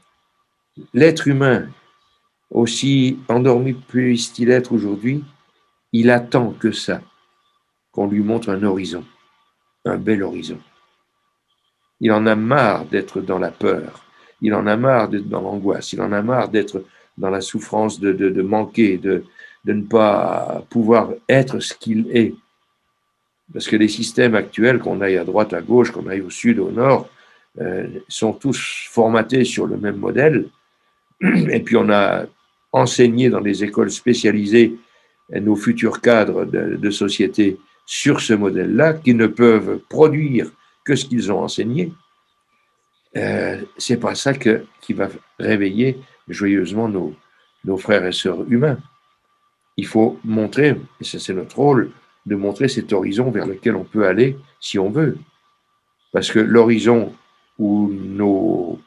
l'être humain, aussi endormi puisse-t-il être aujourd'hui, il attend que ça, qu'on lui montre un horizon, un bel horizon. Il en a marre d'être dans la peur, il en a marre d'être dans l'angoisse, il en a marre d'être dans la souffrance de manquer, de ne pas pouvoir être ce qu'il est. Parce que les systèmes actuels, qu'on aille à droite, à gauche, qu'on aille au sud, au nord, sont tous formatés sur le même modèle. Et puis on a enseigné dans les écoles spécialisées nos futurs cadres de société sur ce modèle-là, qui ne peuvent produire que ce qu'ils ont enseigné. C'est pas ça qui va réveiller joyeusement nos frères et sœurs humains. Il faut montrer, et ça c'est notre rôle, de montrer cet horizon vers lequel on peut aller si on veut. Parce que l'horizon où nos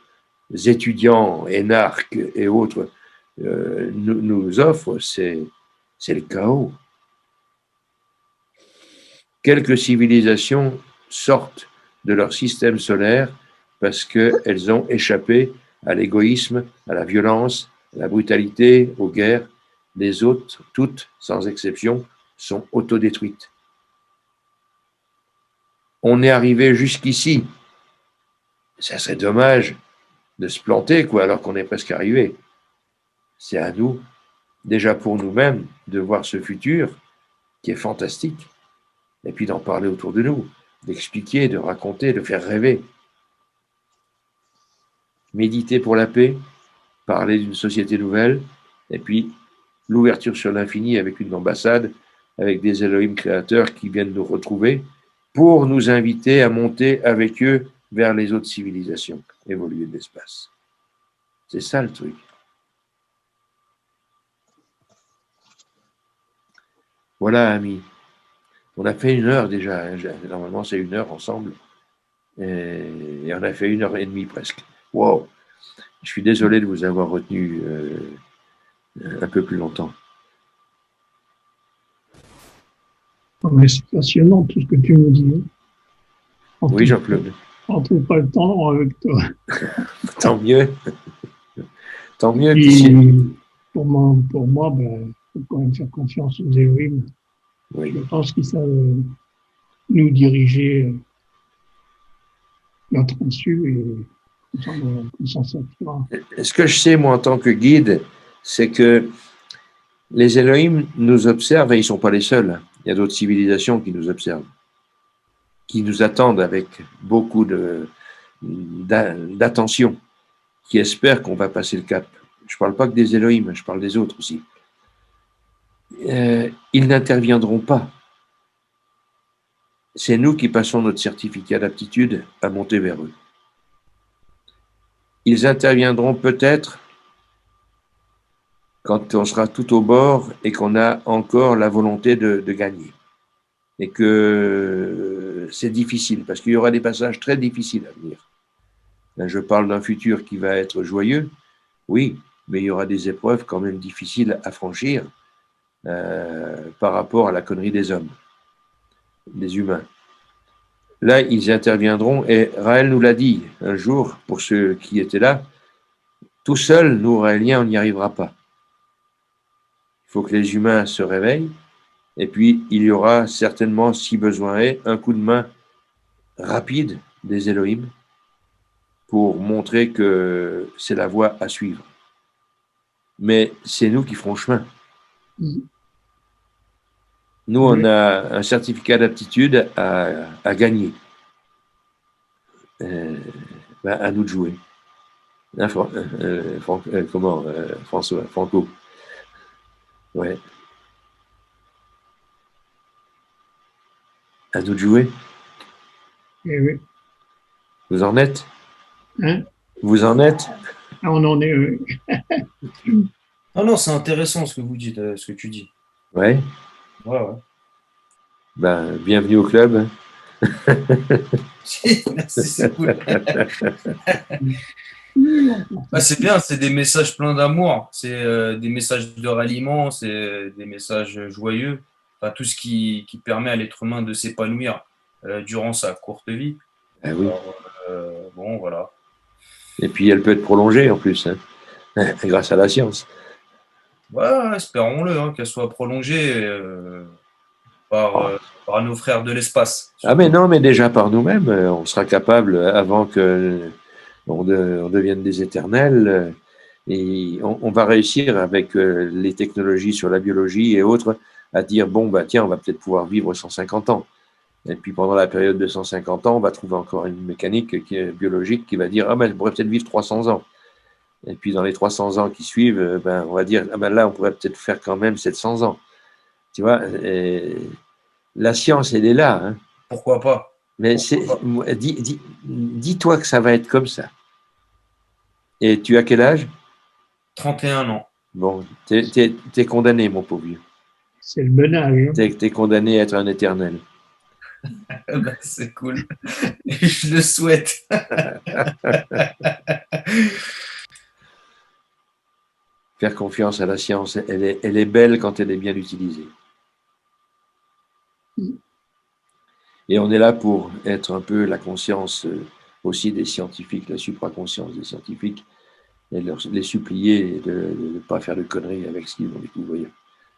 étudiants, énarques et autres nous offrent, c'est le chaos. Quelques civilisations sortent de leur système solaire parce qu'elles ont échappé à l'égoïsme, à la violence, à la brutalité, aux guerres. Les autres, toutes, sans exception, sont autodétruites. On est arrivé jusqu'ici. Ça serait dommage de se planter, quoi, alors qu'on est presque arrivé. C'est à nous, déjà pour nous-mêmes, de voir ce futur qui est fantastique, et puis d'en parler autour de nous, d'expliquer, de raconter, de faire rêver. Méditer pour la paix, parler d'une société nouvelle, et puis l'ouverture sur l'infini avec une ambassade, avec des Elohim créateurs qui viennent nous retrouver pour nous inviter à monter avec eux vers les autres civilisations évoluées de l'espace. C'est ça le truc. Voilà, amis. On a fait 1 heure déjà. Hein. Normalement, c'est 1 heure ensemble. Et on a fait 1h30 presque. Wow. Je suis désolé de vous avoir retenu un peu plus longtemps. Mais c'est passionnant tout ce que tu nous dis. Oui, Jean-Claude. On ne trouve pas le temps avec toi. Tant mieux. Tant mieux. Pour moi, il faut quand même faire confiance aux Elohim. Oui. Je pense qu'ils savent nous diriger notre insu et qu'on s'en sortira. Ce que je sais, moi, en tant que guide, c'est que les Elohim nous observent et ils ne sont pas les seuls. Il y a d'autres civilisations qui nous observent, qui nous attendent avec beaucoup d'attention, qui espèrent qu'on va passer le cap. Je ne parle pas que des Elohim, je parle des autres aussi. Ils n'interviendront pas c'est nous qui passons notre certificat d'aptitude à monter vers eux. Ils interviendront peut-être quand on sera tout au bord et qu'on a encore la volonté de gagner. Et que c'est difficile, parce qu'il y aura des passages très difficiles à venir. Là, je parle d'un futur qui va être joyeux, oui, mais il y aura des épreuves quand même difficiles à franchir par rapport à la connerie des hommes, des humains. Là, ils interviendront, et Raël nous l'a dit un jour, pour ceux qui étaient là, tout seul, nous, Raéliens, on n'y arrivera pas. Il faut que les humains se réveillent, et puis il y aura certainement, si besoin est, un coup de main rapide des Elohim pour montrer que c'est la voie à suivre. Mais c'est nous qui ferons chemin. Nous, on a un certificat d'aptitude à gagner. À nous de jouer. Hein, François, Franco. Ouais. À nous de jouer. Eh oui. Vous en êtes? Hein? Vous en êtes? On en est. Non, c'est intéressant ce que vous dites, ce que tu dis. Ouais. Ouais. Ben, bienvenue au club. Merci, c'est cool. C'est bien, c'est des messages pleins d'amour, c'est des messages de ralliement, c'est des messages joyeux, enfin, tout ce qui permet à l'être humain de s'épanouir durant sa courte vie. Ah oui. Alors, bon, voilà. Et puis elle peut être prolongée en plus, hein, grâce à la science. Ouais, espérons-le, hein, qu'elle soit prolongée par nos frères de l'espace. Ah mais non, mais déjà par nous-mêmes, on sera capable, avant que on devienne des éternels, et on va réussir avec les technologies sur la biologie et autres, à dire, bon, bah tiens, on va peut-être pouvoir vivre 150 ans. Et puis pendant la période de 150 ans, on va trouver encore une mécanique biologique qui va dire, ah ben, je pourrais peut-être vivre 300 ans. Et puis dans les 300 ans qui suivent, on va dire, ah ben là, on pourrait peut-être faire quand même 700 ans. Tu vois, la science, elle est là. Hein. Pourquoi pas? Mais dis-toi que ça va être comme ça. Et tu as quel âge? 31 ans. Bon, t'es condamné, mon pauvre vieux. C'est le menage. Hein. T'es condamné à être un éternel. C'est cool. Je le souhaite. Faire confiance à la science, elle est belle quand elle est bien utilisée. Et on est là pour être un peu la conscience aussi des scientifiques, la supraconscience des scientifiques, et les supplier de ne pas faire de conneries avec ce qu'ils vont découvrir.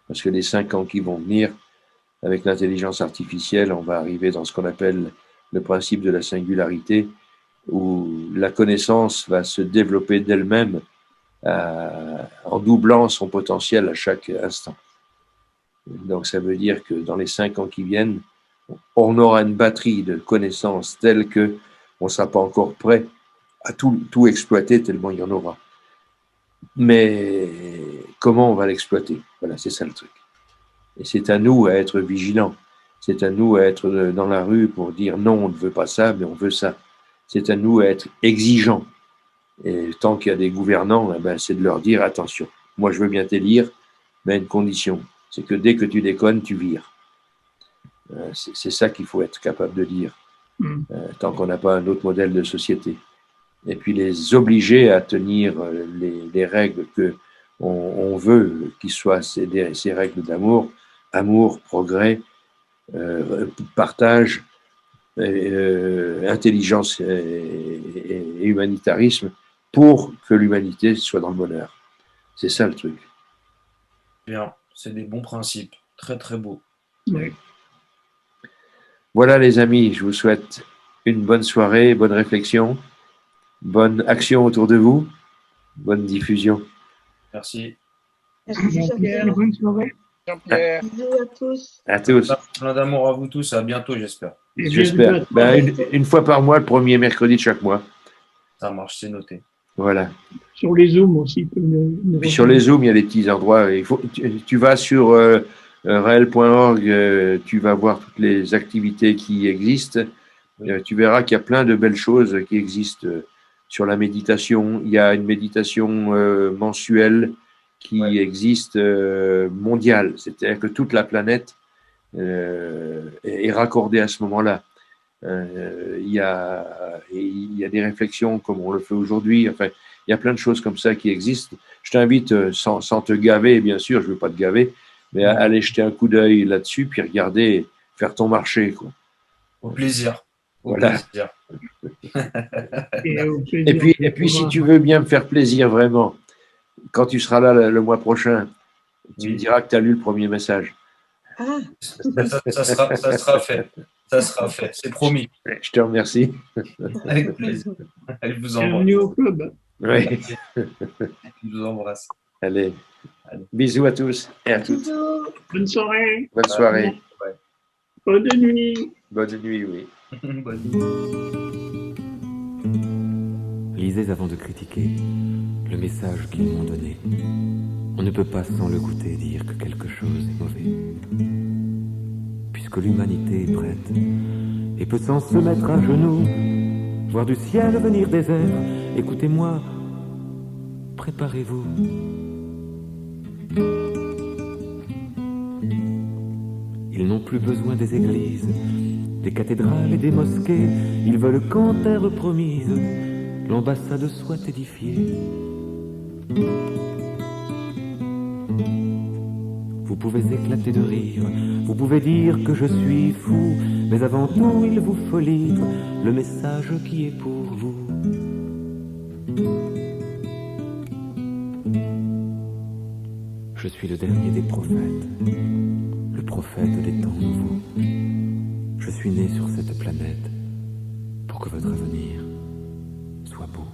Parce que les 5 ans qui vont venir, avec l'intelligence artificielle, on va arriver dans ce qu'on appelle le principe de la singularité, où la connaissance va se développer d'elle-même en doublant son potentiel à chaque instant. Donc ça veut dire que dans les 5 ans qui viennent, on aura une batterie de connaissances telle que on ne sera pas encore prêt à tout exploiter tellement il y en aura. Mais comment on va l'exploiter? Voilà, c'est ça le truc. Et c'est à nous à être vigilants. C'est à nous à être dans la rue pour dire non, on ne veut pas ça, mais on veut ça. C'est à nous à être exigeants. Et tant qu'il y a des gouvernants, c'est de leur dire attention, moi je veux bien t'élire, mais à une condition, c'est que dès que tu déconnes, tu vires. C'est ça qu'il faut être capable de dire, tant qu'on n'a pas un autre modèle de société. Et puis les obliger à tenir les règles qu'on veut qu'ils soient ces règles d'amour, amour, progrès, partage, intelligence et humanitarisme, pour que l'humanité soit dans le bonheur. C'est ça le truc. Bien, c'est des bons principes. Très, très beaux. Oui. Voilà les amis, je vous souhaite une bonne soirée, bonne réflexion, bonne action autour de vous, bonne diffusion. Merci. Merci Jean-Pierre, bonne soirée. Jean-Pierre. Bisous à tous. À tous. Plein d'amour à vous tous. À bientôt, j'espère. J'espère. Une fois par mois, le premier mercredi de chaque mois. Ça marche, c'est noté. Voilà. Sur les Zooms aussi. Puis sur les Zooms, il y a des petits endroits. Tu vas sur Raël.org, tu vas voir toutes les activités qui existent. Tu verras qu'il y a plein de belles choses qui existent sur la méditation. Il y a une méditation mensuelle qui existe mondiale, c'est-à-dire que toute la planète est raccordée à ce moment-là. Il y a des réflexions comme on le fait aujourd'hui. Enfin, il y a plein de choses comme ça qui existent. Je t'invite, sans te gaver, bien sûr, je ne veux pas te gaver, mais à aller jeter un coup d'œil là-dessus, puis regarder, faire ton marché, quoi. Au plaisir. Au Voilà. plaisir. Et puis, si tu veux bien me faire plaisir, vraiment, quand tu seras là le mois prochain, tu me diras que tu as lu le premier message. Ah. Ça sera fait. Ça sera fait, c'est promis. Je te remercie. Avec plaisir. Je vous embrasse. Bienvenue au club. Oui. Je vous embrasse. Allez. Bisous à tous et à toutes. Bonne soirée. Bonne soirée. Ouais. Bonne nuit. Bonne nuit, oui. Bonne nuit. Lisez avant de critiquer le message qu'ils m'ont donné. On ne peut pas sans le goûter dire que quelque chose est mauvais. Puisque l'humanité est prête et peut sans se mettre à genoux, voir du ciel venir des airs, écoutez-moi, préparez-vous. Ils n'ont plus besoin des églises, des cathédrales et des mosquées, ils veulent qu'en terre promise, l'ambassade soit édifiée. Vous pouvez éclater de rire, vous pouvez dire que je suis fou, mais avant tout il vous faut lire le message qui est pour vous. Je suis le dernier des prophètes, le prophète des temps nouveaux. Je suis né sur cette planète pour que votre avenir soit beau.